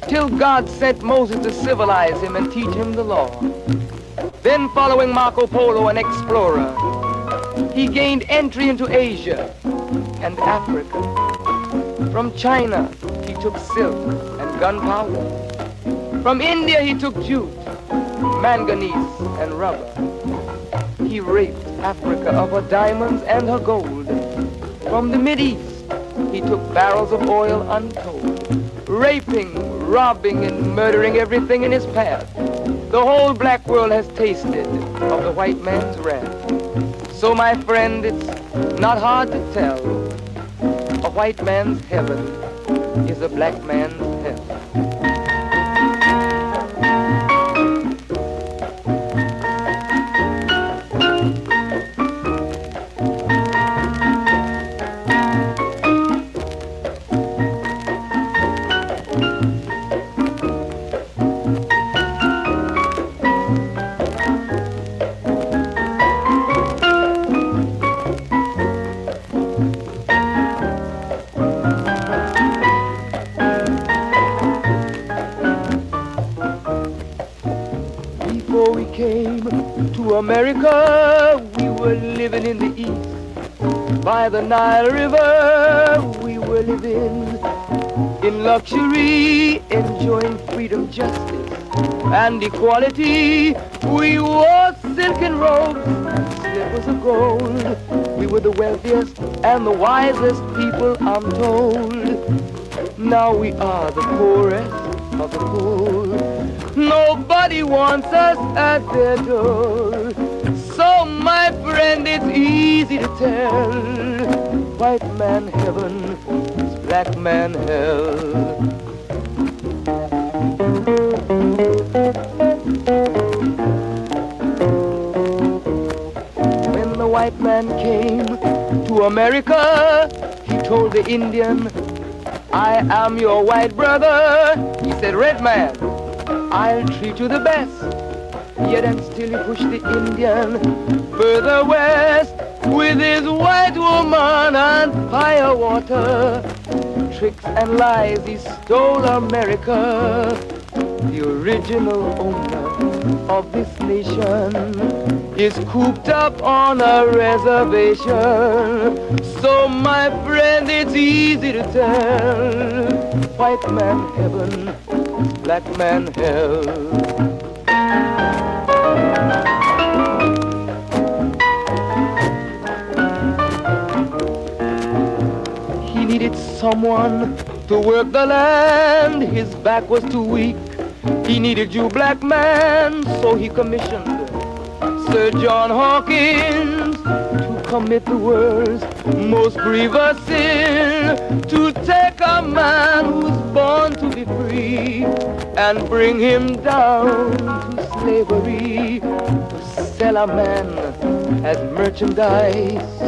till God sent Moses to civilize him and teach him the law. Then, following Marco Polo, an explorer, he gained entry into Asia and Africa. From China, he took silk and gunpowder. From India, he took jute, manganese, and rubber. He raped Africa of her diamonds and her gold. From the Mideast, he took barrels of oil untold, raping, robbing, and murdering everything in his path. The whole black world has tasted of the white man's wrath. So, my friend, it's not hard to tell. A white man's heaven is a black man's hell. America, we were living in the East. By the Nile River, we were living in luxury, enjoying freedom, justice, and equality. We wore silken robes and slippers of gold. We were the wealthiest and the wisest people, I'm told. Now we are the poorest of the poor. Nobody wants us at their door. So, my friend, it's easy to tell. White man heaven is black man hell. When the white man came to America, he told the Indian, I am your white brother. He said, red man, I'll treat you the best. Yet and still he pushed the Indian further west with his white woman and firewater. Tricks and lies, he stole America. The original owner of this nation is cooped up on a reservation. So, my friend, it's easy to tell. White man heaven, black man hell. He needed someone to work the land. His back was too weak. He needed you, black man, so he commissioned Sir John Hawkins to commit the world's most grievous sin, to take a man who's born to be free and bring him down to slavery, to sell a man as merchandise,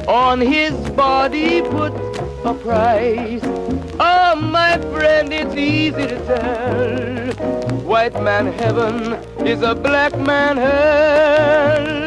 on his body put a price. Oh, my friend, it's easy to tell. White man heaven is a black man hell.